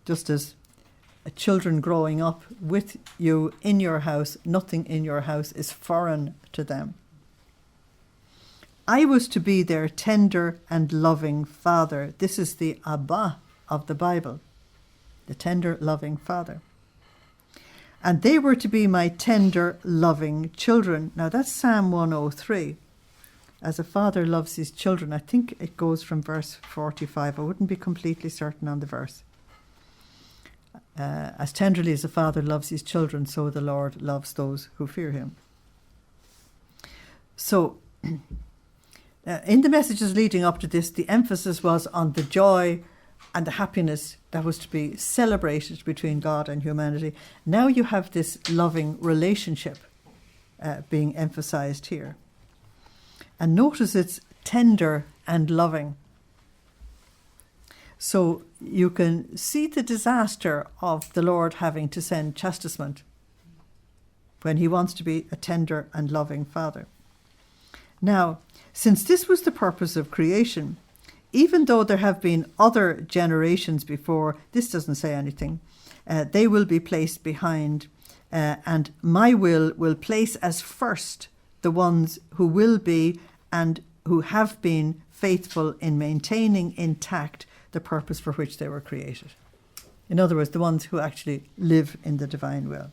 Just as children growing up with you in your house, nothing in your house is foreign to them. I was to be their tender and loving father. This is the Abba of the Bible, the tender, loving father. And they were to be my tender, loving children. Now that's Psalm 103. As a father loves his children, I think it goes from verse 45. I wouldn't be completely certain on the verse. As tenderly as a father loves his children, so the Lord loves those who fear him. So, in the messages leading up to this, the emphasis was on the joy and the happiness that was to be celebrated between God and humanity. Now you have this loving relationship being emphasized here. And notice it's tender and loving. So you can see the disaster of the Lord having to send chastisement when he wants to be a tender and loving father. Now, since this was the purpose of creation, even though there have been other generations before, this doesn't say anything, they will be placed behind, and my will place as first the ones who will be and who have been faithful in maintaining intact the purpose for which they were created. In other words, the ones who actually live in the divine will.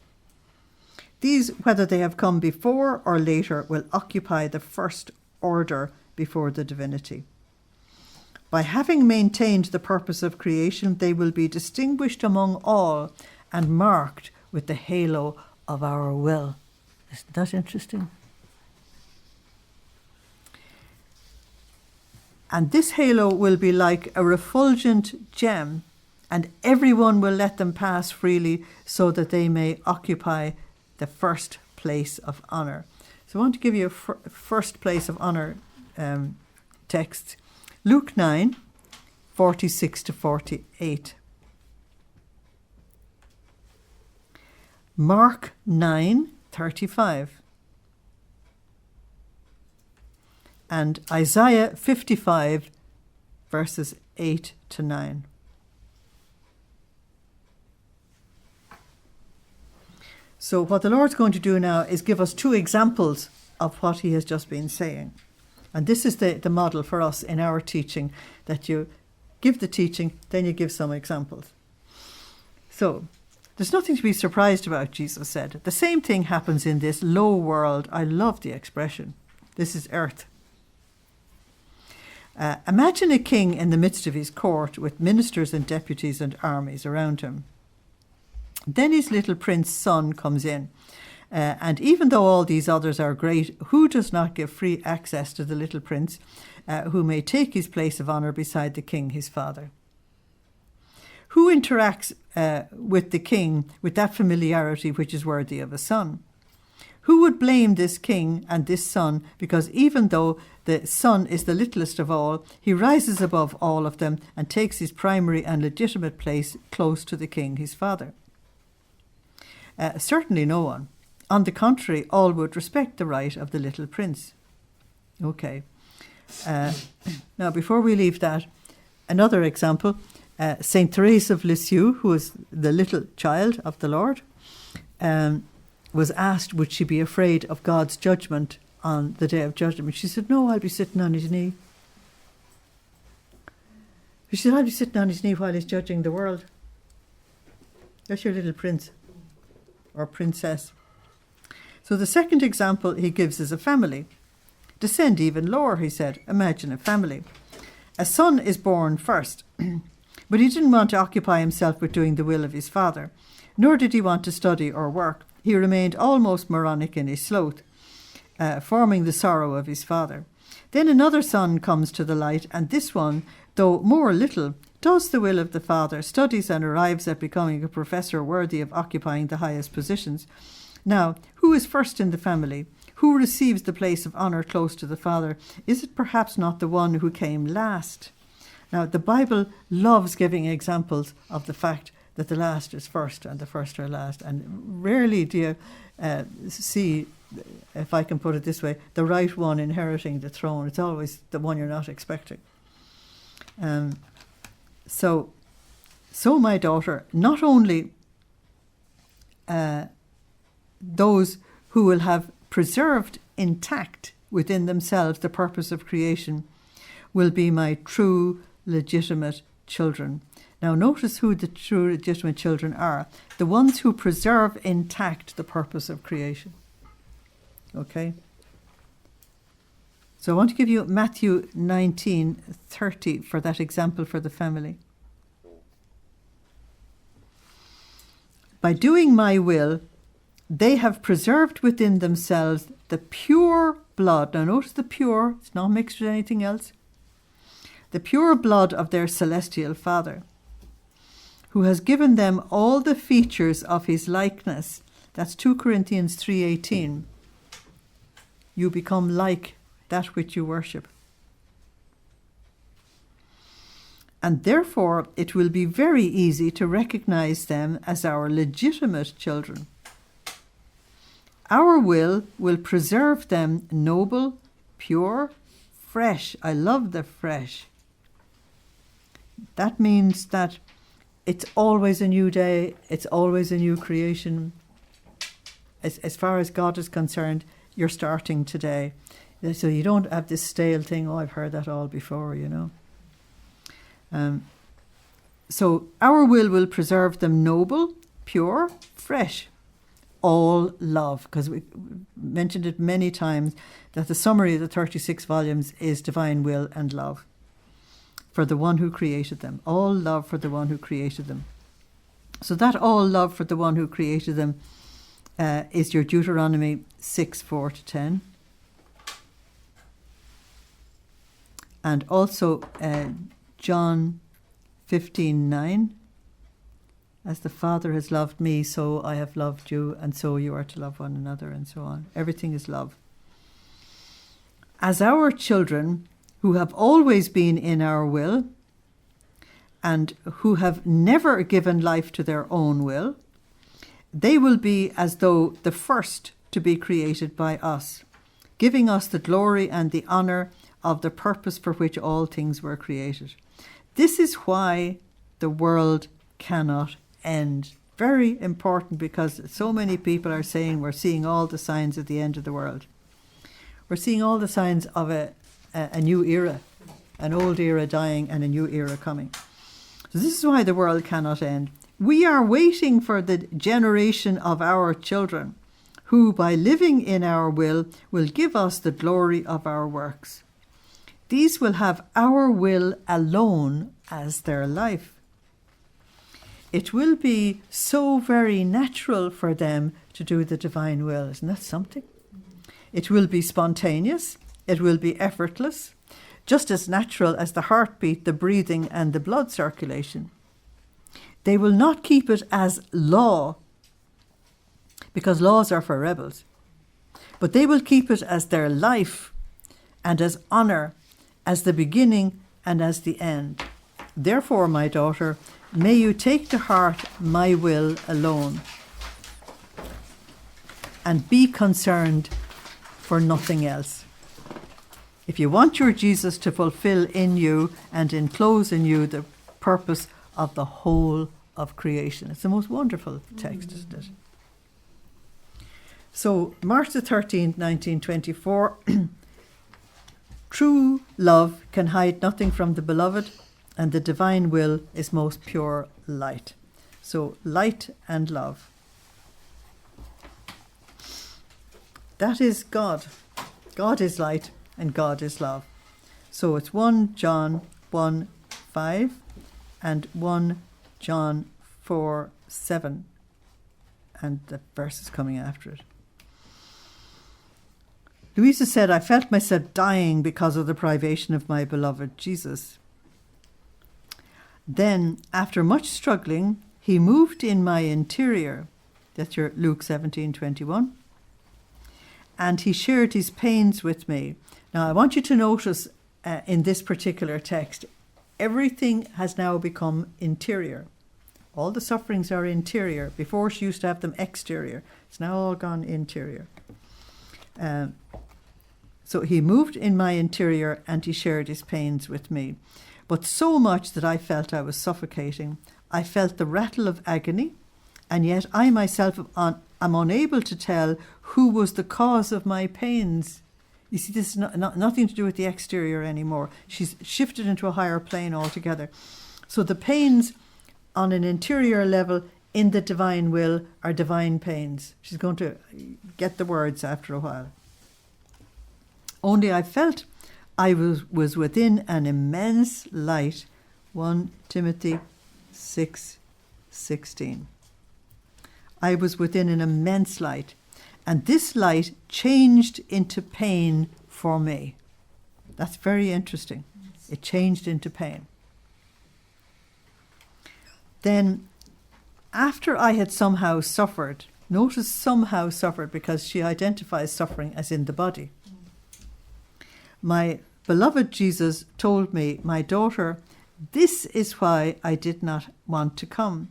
These, whether they have come before or later, will occupy the first order before the divinity. By having maintained the purpose of creation, they will be distinguished among all and marked with the halo of our will. Isn't that interesting? And this halo will be like a refulgent gem, and everyone will let them pass freely so that they may occupy the first place of honour. So I want to give you a first place of honour text. Luke 9, 46 to 48. Mark 9:35 and Isaiah 55 verses 8 to 9. So what the Lord's going to do now is give us two examples of what he has just been saying. And this is the model for us in our teaching, that you give the teaching, then you give some examples. So there's nothing to be surprised about, Jesus said. The same thing happens in this low world. I love the expression. This is earth. Imagine a king in the midst of his court with ministers and deputies and armies around him. Then his little prince son comes in. And even though all these others are great, who does not give free access to the little prince, who may take his place of honour beside the king, his father? Who interacts with the king with that familiarity which is worthy of a son? Who would blame this king and this son, because even though the son is the littlest of all, he rises above all of them and takes his primary and legitimate place close to the king, his father? Certainly no one. On the contrary, all would respect the right of the little prince. Okay. Now, before we leave that, another example, Saint Therese of Lisieux, who was the little child of the Lord, was asked would she be afraid of God's judgment on the day of judgment. She said, no, I'll be sitting on his knee. She said, I'll be sitting on his knee while he's judging the world. That's your little prince or princess. So the second example he gives is a family. Descend even lower, he said. Imagine a family. A son is born first, but he didn't want to occupy himself with doing the will of his father, nor did he want to study or work. He remained almost moronic in his sloth, forming the sorrow of his father. Then another son comes to the light, and this one, though more little, does the will of the father, studies and arrives at becoming a professor worthy of occupying the highest positions. Now, who is first in the family? Who receives the place of honour close to the father? Is it perhaps not the one who came last? Now, the Bible loves giving examples of the fact that the last is first and the first are last. And rarely do you see, if I can put it this way, the right one inheriting the throne. It's always the one you're not expecting. So my daughter, not only those who will have preserved intact within themselves the purpose of creation will be my true legitimate children. Now notice who the true legitimate children are. The ones who preserve intact the purpose of creation. Okay? So I want to give you Matthew 19:30 for that example for the family. By doing my will, they have preserved within themselves the pure blood. Now notice the pure, it's not mixed with anything else. The pure blood of their celestial Father, who has given them all the features of his likeness. That's 2 Corinthians 3:18. You become like that which you worship. And therefore it will be very easy to recognize them as our legitimate children. Our will preserve them noble, pure, fresh. I love the fresh. That means that it's always a new day. It's always a new creation. As far as God is concerned, you're starting today. So you don't have this stale thing, oh, I've heard that all before, you know. So our will preserve them noble, pure, fresh. All love, because we mentioned it many times that the summary of the 36 volumes is divine will and love for the one who created them. All love for the one who created them. So that all love for the one who created them is your Deuteronomy 6:4-10. And also John 15:9. As the Father has loved me, so I have loved you, and so you are to love one another, and so on. Everything is love. As our children, who have always been in our will, and who have never given life to their own will, they will be as though the first to be created by us, giving us the glory and the honour of the purpose for which all things were created. This is why the world cannot end. Very important, because so many people are saying we're seeing all the signs of the end of the world. We're seeing all the signs of a new era, an old era dying and a new era coming. So this is why the world cannot end. We are waiting for the generation of our children, who by living in our will give us the glory of our works. These will have our will alone as their life. It will be so very natural for them to do the divine will. Isn't that something? It will be spontaneous. It will be effortless, just as natural as the heartbeat, the breathing, and the blood circulation. They will not keep it as law, because laws are for rebels, but they will keep it as their life and as honour, as the beginning and as the end. Therefore, my daughter, may you take to heart my will alone and be concerned for nothing else. If you want your Jesus to fulfill in you and enclose in you the purpose of the whole of creation. It's the most wonderful text, isn't it? So, March the 13th, 1924, true love can hide nothing from the beloved, and the divine will is most pure light. So, light and love. That is God. God is light and God is love. So it's 1 John 1:5 and 1 John 4:7, and the verse is coming after it. Luisa said, I felt myself dying because of the privation of my beloved Jesus. Then, after much struggling, he moved in my interior. That's your Luke 17:21. And he shared his pains with me. Now, I want you to notice in this particular text, everything has now become interior. All the sufferings are interior. Before, she used to have them exterior. It's now all gone interior. So he moved in my interior and he shared his pains with me. But so much that I felt I was suffocating. I felt the rattle of agony, and yet I myself am unable to tell who was the cause of my pains. You see, this is nothing to do with the exterior anymore. She's shifted into a higher plane altogether. So the pains on an interior level in the divine will are divine pains. She's going to get the words after a while. Only I felt I was within an immense light. 1 Timothy 6:16. I was within an immense light, and this light changed into pain for me. That's very interesting. It changed into pain. Then, after I had somehow suffered, notice somehow suffered, because she identifies suffering as in the body. My beloved Jesus told me, my daughter, this is why I did not want to come,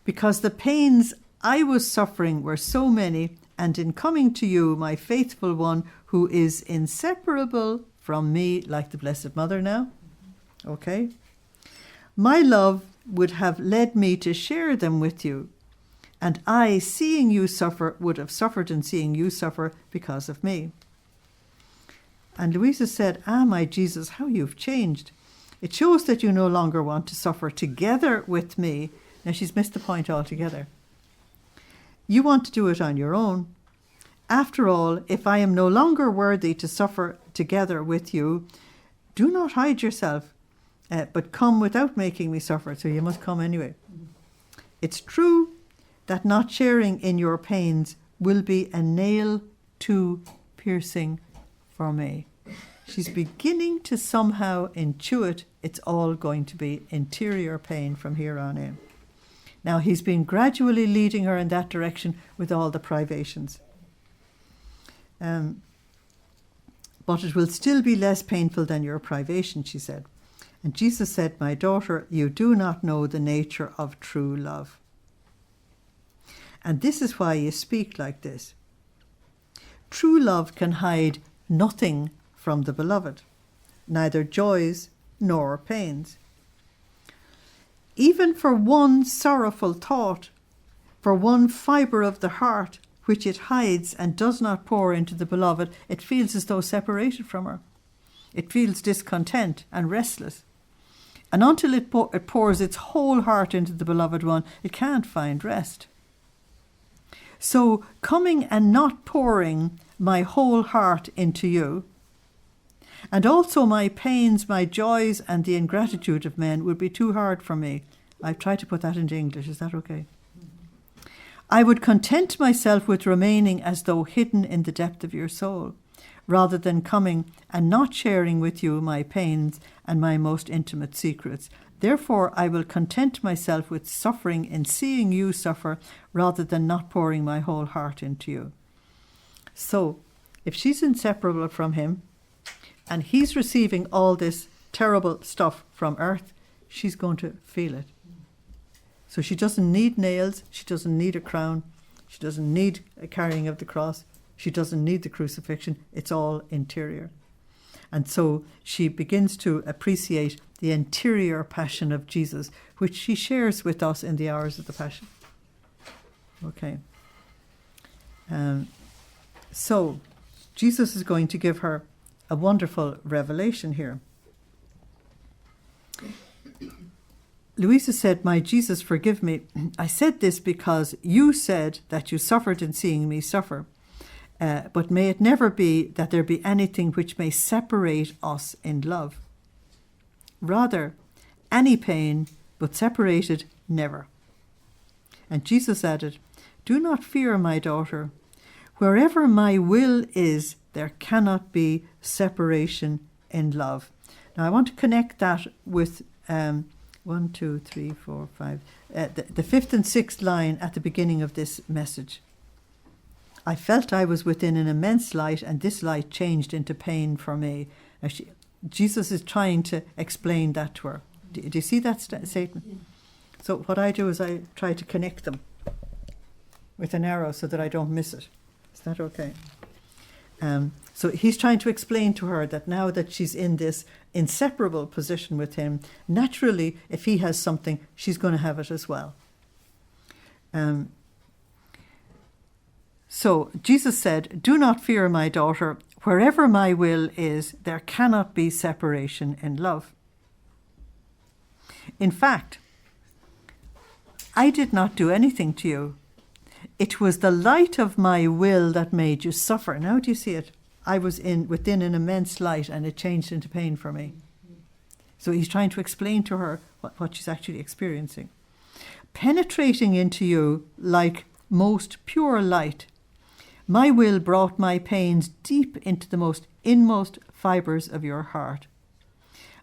because the pains I was suffering were so many, and in coming to you, my faithful one, who is inseparable from me, like the Blessed Mother now, okay? My love would have led me to share them with you, and I, seeing you suffer, would have suffered in seeing you suffer because of me. And Luisa said, my Jesus, how you've changed. It shows that you no longer want to suffer together with me. Now, she's missed the point altogether. You want to do it on your own. After all, if I am no longer worthy to suffer together with you, do not hide yourself, but come without making me suffer. So you must come anyway. It's true that not sharing in your pains will be a nail too piercing for me. She's beginning to somehow intuit it's all going to be interior pain from here on in. Now, he's been gradually leading her in that direction with all the privations. But it will still be less painful than your privation, she said. And Jesus said, my daughter, you do not know the nature of true love. And this is why you speak like this. True love can hide nothing from the beloved, neither joys nor pains. Even for one sorrowful thought, for one fibre of the heart, which it hides and does not pour into the beloved, it feels as though separated from her. It feels discontent and restless. And until it pours its whole heart into the beloved one, it can't find rest. So coming and not pouring my whole heart into you, and also my pains, my joys, and the ingratitude of men would be too hard for me. I've tried to put that into English. Is that okay? I would content myself with remaining as though hidden in the depth of your soul, rather than coming and not sharing with you my pains and my most intimate secrets. Therefore, I will content myself with suffering in seeing you suffer, rather than not pouring my whole heart into you. So, if she's inseparable from him, and he's receiving all this terrible stuff from earth, she's going to feel it. So she doesn't need nails, she doesn't need a crown, she doesn't need a carrying of the cross, she doesn't need the crucifixion, it's all interior. And so she begins to appreciate the interior passion of Jesus, which she shares with us in the hours of the Passion. Okay. So Jesus is going to give her a wonderful revelation here. Luisa said, "My Jesus, forgive me. I said this because you said that you suffered in seeing me suffer. But may it never be that there be anything which may separate us in love. Rather, any pain, but separated never." And Jesus added, "Do not fear, my daughter. Wherever my will is, there cannot be separation in love." Now I want to connect that with 1, 2, 3, 4, 5, the fifth and sixth line at the beginning of this message. I felt I was within an immense light, and this light changed into pain for me. Now Jesus is trying to explain that to her. Do you see that statement? Yeah. So what I do is I try to connect them with an arrow so that I don't miss it. Is that okay? So he's trying to explain to her that now that she's in this inseparable position with him, naturally, if he has something, she's going to have it as well. So Jesus said, "Do not fear, my daughter. Wherever my will is, there cannot be separation in love. In fact, I did not do anything to you. It was the light of my will that made you suffer." Now do you see it? I was within an immense light, and it changed into pain for me. So he's trying to explain to her what she's actually experiencing. "Penetrating into you like most pure light, my will brought my pains deep into the most inmost fibres of your heart.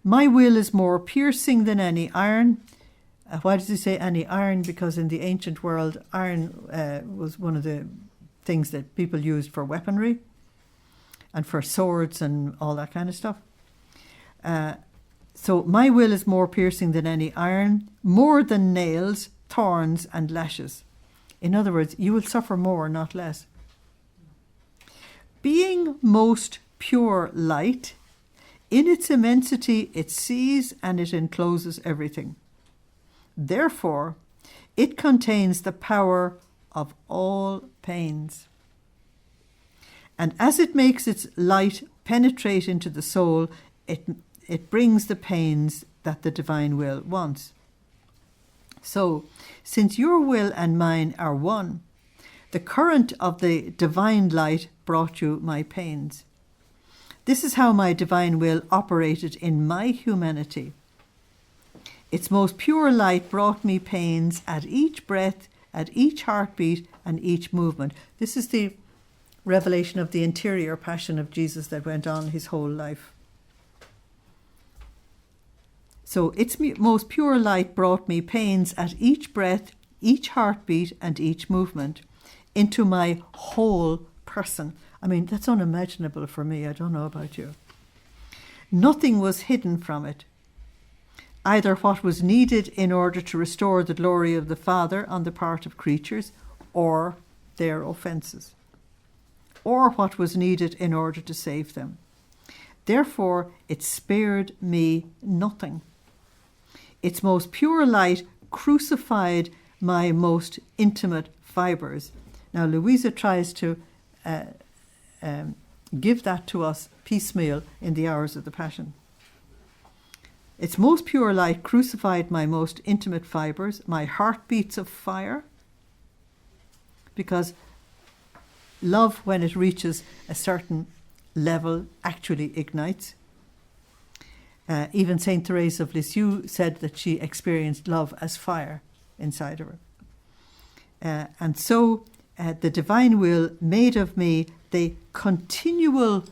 My will is more piercing than any iron." Why does he say any iron? Because in the ancient world, iron was one of the things that people used for weaponry and for swords and all that kind of stuff. So my will is more piercing than any iron, more than nails, thorns, and lashes. In other words, you will suffer more, not less. Being most pure light, in its immensity it sees and it encloses everything. Therefore, it contains the power of all pains. And as it makes its light penetrate into the soul, it brings the pains that the divine will wants. So, since your will and mine are one, the current of the divine light brought you my pains. This is how my divine will operated in my humanity. Its most pure light brought me pains at each breath, at each heartbeat, and each movement. This is the revelation of the interior passion of Jesus that went on his whole life. So its most pure light brought me pains at each breath, each heartbeat, and each movement, into my whole person. I mean, that's unimaginable for me. I don't know about you. Nothing was hidden from it. Either what was needed in order to restore the glory of the Father on the part of creatures, or their offences, or what was needed in order to save them. Therefore, it spared me nothing. Its most pure light crucified my most intimate fibres. Now, Luisa tries to give that to us piecemeal in the hours of the Passion. Its most pure light crucified my most intimate fibres, my heartbeats of fire, because love, when it reaches a certain level, actually ignites. Even Saint Therese of Lisieux said that she experienced love as fire inside of her. And so the divine will made of me the continual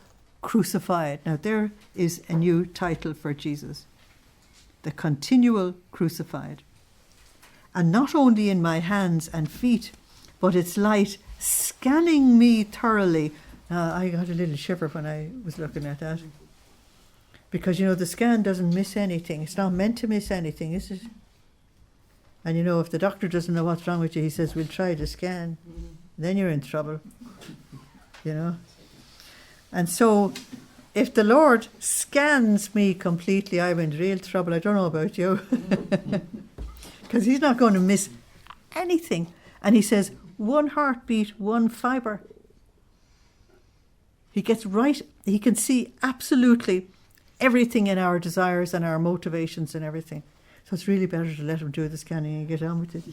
crucified. Now there is a new title for Jesus. The continual crucified. And not only in my hands and feet, but its light scanning me thoroughly. I got a little shiver when I was looking at that. Because, the scan doesn't miss anything. It's not meant to miss anything, is it? And, if the doctor doesn't know what's wrong with you, he says, we'll try the scan. Then you're in trouble, And so, if the Lord scans me completely, I'm in real trouble. I don't know about you. Because he's not going to miss anything. And he says, one heartbeat, one fibre. He gets right, he can see absolutely everything in our desires and our motivations and everything. So it's really better to let him do the scanning and get on with it.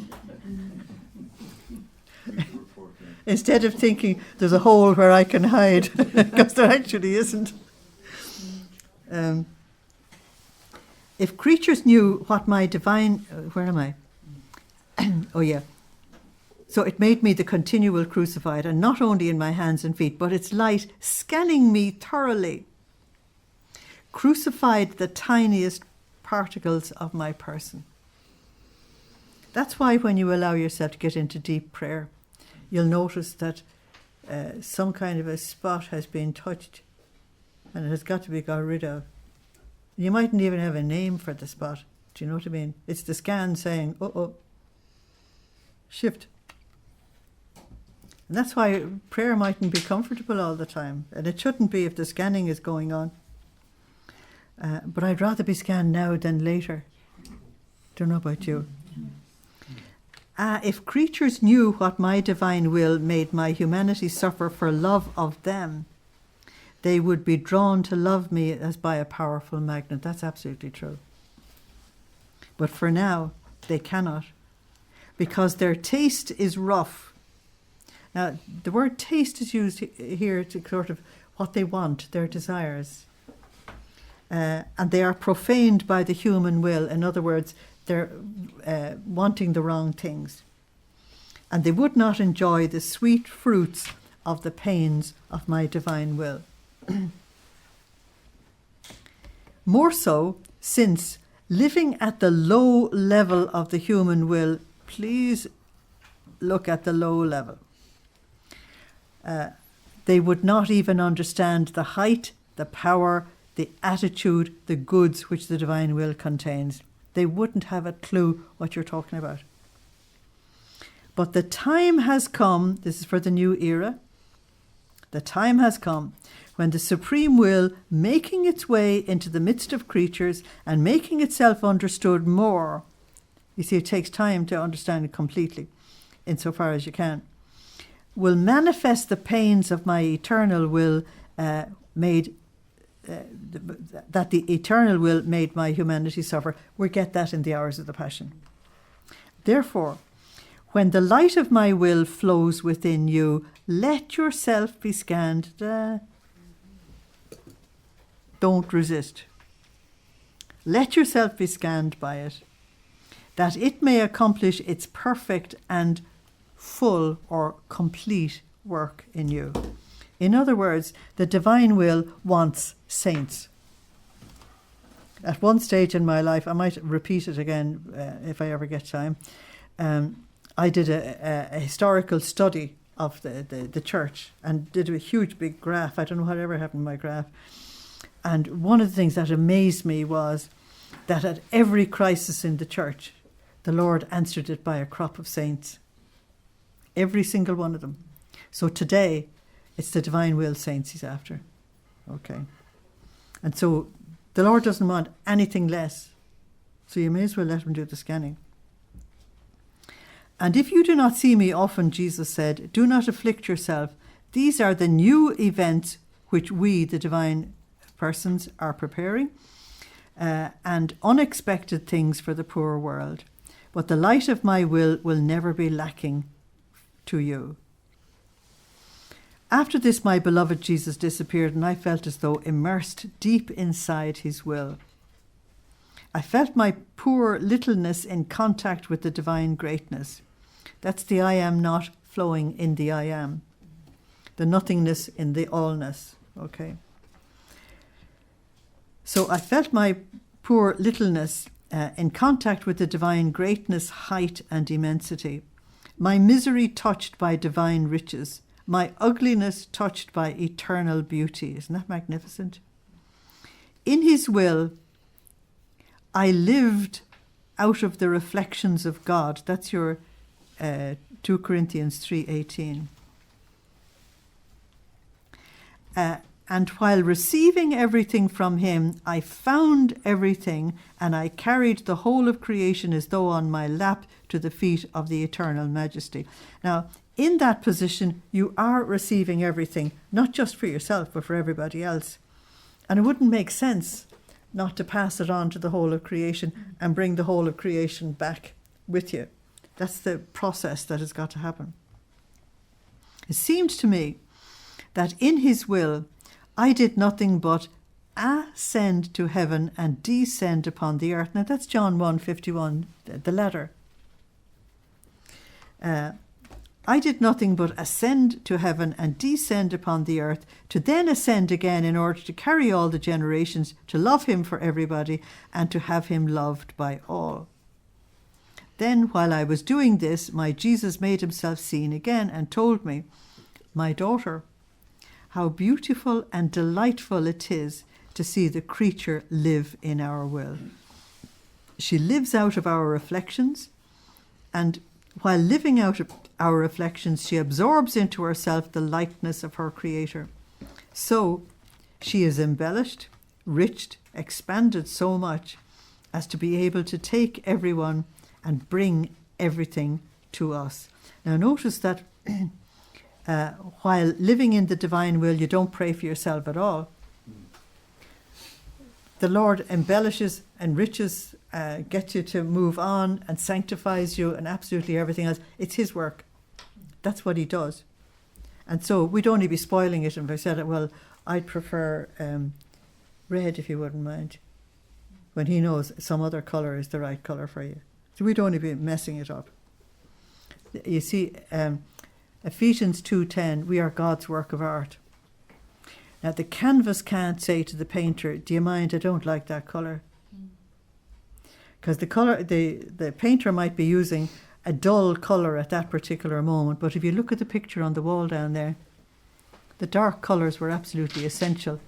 Instead of thinking there's a hole where I can hide, because there actually isn't. If creatures knew what my divine... where am I? Oh, yeah. So it made me the continual crucified, and not only in my hands and feet, but its light scanning me thoroughly, crucified the tiniest particles of my person. That's why when you allow yourself to get into deep prayer, you'll notice that some kind of a spot has been touched, and it has got to be got rid of. You mightn't even have a name for the spot. Do you know what I mean? It's the scan saying, shift. And that's why prayer mightn't be comfortable all the time. And it shouldn't be if the scanning is going on. But I'd rather be scanned now than later. Don't know about you. If creatures knew what my divine will made my humanity suffer for love of them, they would be drawn to love me as by a powerful magnet. That's absolutely true. But for now, they cannot, because their taste is rough. Now, the word taste is used here to sort of what they want, their desires. And they are profaned by the human will. In other words, they're wanting the wrong things. And they would not enjoy the sweet fruits of the pains of my divine will. More so, since living at the low level of the human will, please look at the low level. They would not even understand the height, the power, the attitude, the goods which the divine will contains. They wouldn't have a clue what you're talking about. But the time has come, this is for the new era, the time has come when the supreme will, making its way into the midst of creatures and making itself understood more, you see, it takes time to understand it completely, insofar as you can, will manifest the pains of my eternal will that the eternal will made my humanity suffer. We get that in the hours of the Passion. Therefore, when the light of my will flows within you, let yourself be scanned. Don't resist. Let yourself be scanned by it, that it may accomplish its perfect and full or complete work in you. In other words, the divine will wants saints. At one stage in my life, I might repeat it again if I ever get time, I did a historical study of the church and did a huge big graph. I don't know whatever happened to my graph. And one of the things that amazed me was that at every crisis in the church, the Lord answered it by a crop of saints. Every single one of them. So today, it's the divine will, saints, he's after. Okay. And so the Lord doesn't want anything less. So you may as well let him do the scanning. And if you do not see me often, Jesus said, do not afflict yourself. These are the new events which we, the divine persons, are preparing, and unexpected things for the poor world. But the light of my will never be lacking to you. After this, my beloved Jesus disappeared, and I felt as though immersed deep inside his will. I felt my poor littleness in contact with the divine greatness. That's the I am not flowing in the I am. The nothingness in the allness. Okay. So I felt my poor littleness in contact with the divine greatness, height and immensity. My misery touched by divine riches. My ugliness touched by eternal beauty. Isn't that magnificent? In his will, I lived out of the reflections of God. That's your 2 Corinthians 3:18. And while receiving everything from him, I found everything, and I carried the whole of creation as though on my lap to the feet of the eternal majesty. Now, in that position, you are receiving everything, not just for yourself, but for everybody else. And it wouldn't make sense not to pass it on to the whole of creation and bring the whole of creation back with you. That's the process that has got to happen. It seemed to me that in his will, I did nothing but ascend to heaven and descend upon the earth. Now that's John 1:51, the letter. I did nothing but ascend to heaven and descend upon the earth, to then ascend again in order to carry all the generations, to love him for everybody, and to have him loved by all. Then, while I was doing this, my Jesus made himself seen again and told me, my daughter, how beautiful and delightful it is to see the creature live in our will. She lives out of our reflections, and while living out of our reflections, she absorbs into herself the likeness of her Creator. So she is embellished, riched, expanded so much as to be able to take everyone and bring everything to us. Now notice that while living in the divine will, you don't pray for yourself at all. The Lord embellishes, enriches, gets you to move on and sanctifies you and absolutely everything else. It's his work. That's what he does. And so we'd only be spoiling it if I said, well, I'd prefer red if you wouldn't mind, when he knows some other colour is the right colour for you. So we'd only be messing it up. You see, Ephesians 2:10, we are God's work of art. Now the canvas can't say to the painter, do you mind, I don't like that colour. Because the painter might be using a dull colour at that particular moment, but if you look at the picture on the wall down there, the dark colours were absolutely essential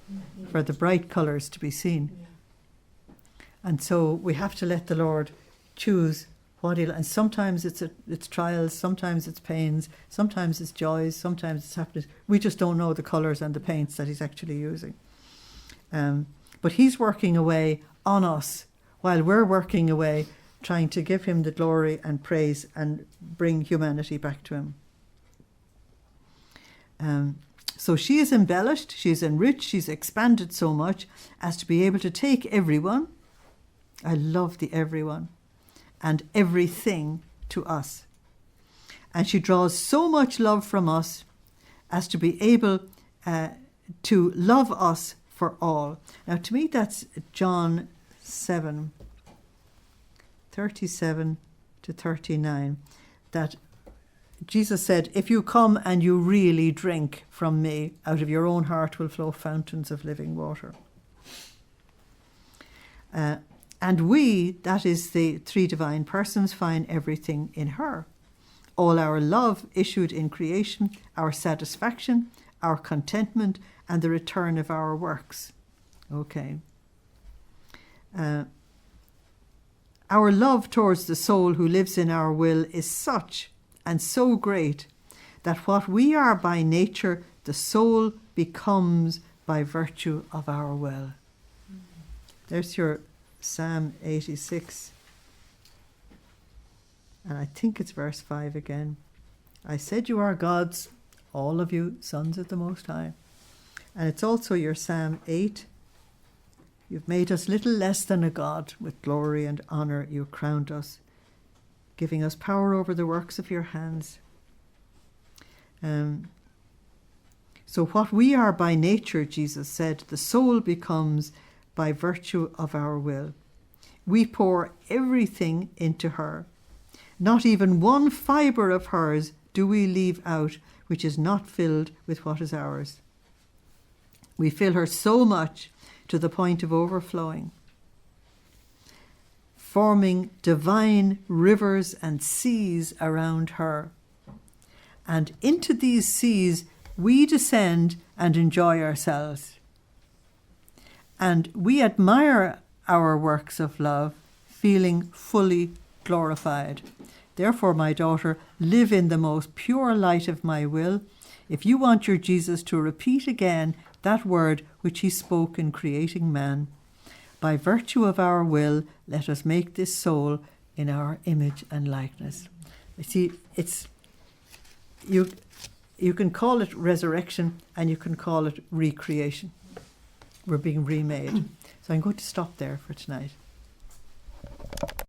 for the bright colours to be seen. And so we have to let the Lord choose what he'll, and sometimes it's trials, sometimes it's pains, sometimes it's joys, sometimes it's happiness. We just don't know the colours and the paints that he's actually using. But he's working away on us while we're working away, trying to give him the glory and praise and bring humanity back to him. So she is embellished, she's enriched, she's expanded so much as to be able to take everyone, I love the everyone, and everything to us. And she draws so much love from us as to be able to love us for all. Now to me that's John 7:37 to 39, that Jesus said, if you come and you really drink from me, out of your own heart will flow fountains of living water. And we, that is the three divine persons, find everything in her. All our love issued in creation, our satisfaction, our contentment, and the return of our works. Okay. Our love towards the soul who lives in our will is such and so great that what we are by nature, the soul becomes by virtue of our will. There's your Psalm 86. And I think it's verse 5 again. I said you are gods, all of you sons of the Most High. And it's also your Psalm 8. You've made us little less than a god. With glory and honour you crowned us, giving us power over the works of your hands. So what we are by nature, Jesus said, the soul becomes by virtue of our will. We pour everything into her. Not even one fibre of hers do we leave out which is not filled with what is ours. We fill her so much to the point of overflowing, forming divine rivers and seas around her. And into these seas we descend and enjoy ourselves. And we admire our works of love, feeling fully glorified. Therefore, my daughter, live in the most pure light of my will. If you want your Jesus to repeat again that word which he spoke in creating man, by virtue of our will, let us make this soul in our image and likeness. You see, it's you can call it resurrection and you can call it recreation. We're being remade. So I'm going to stop there for tonight.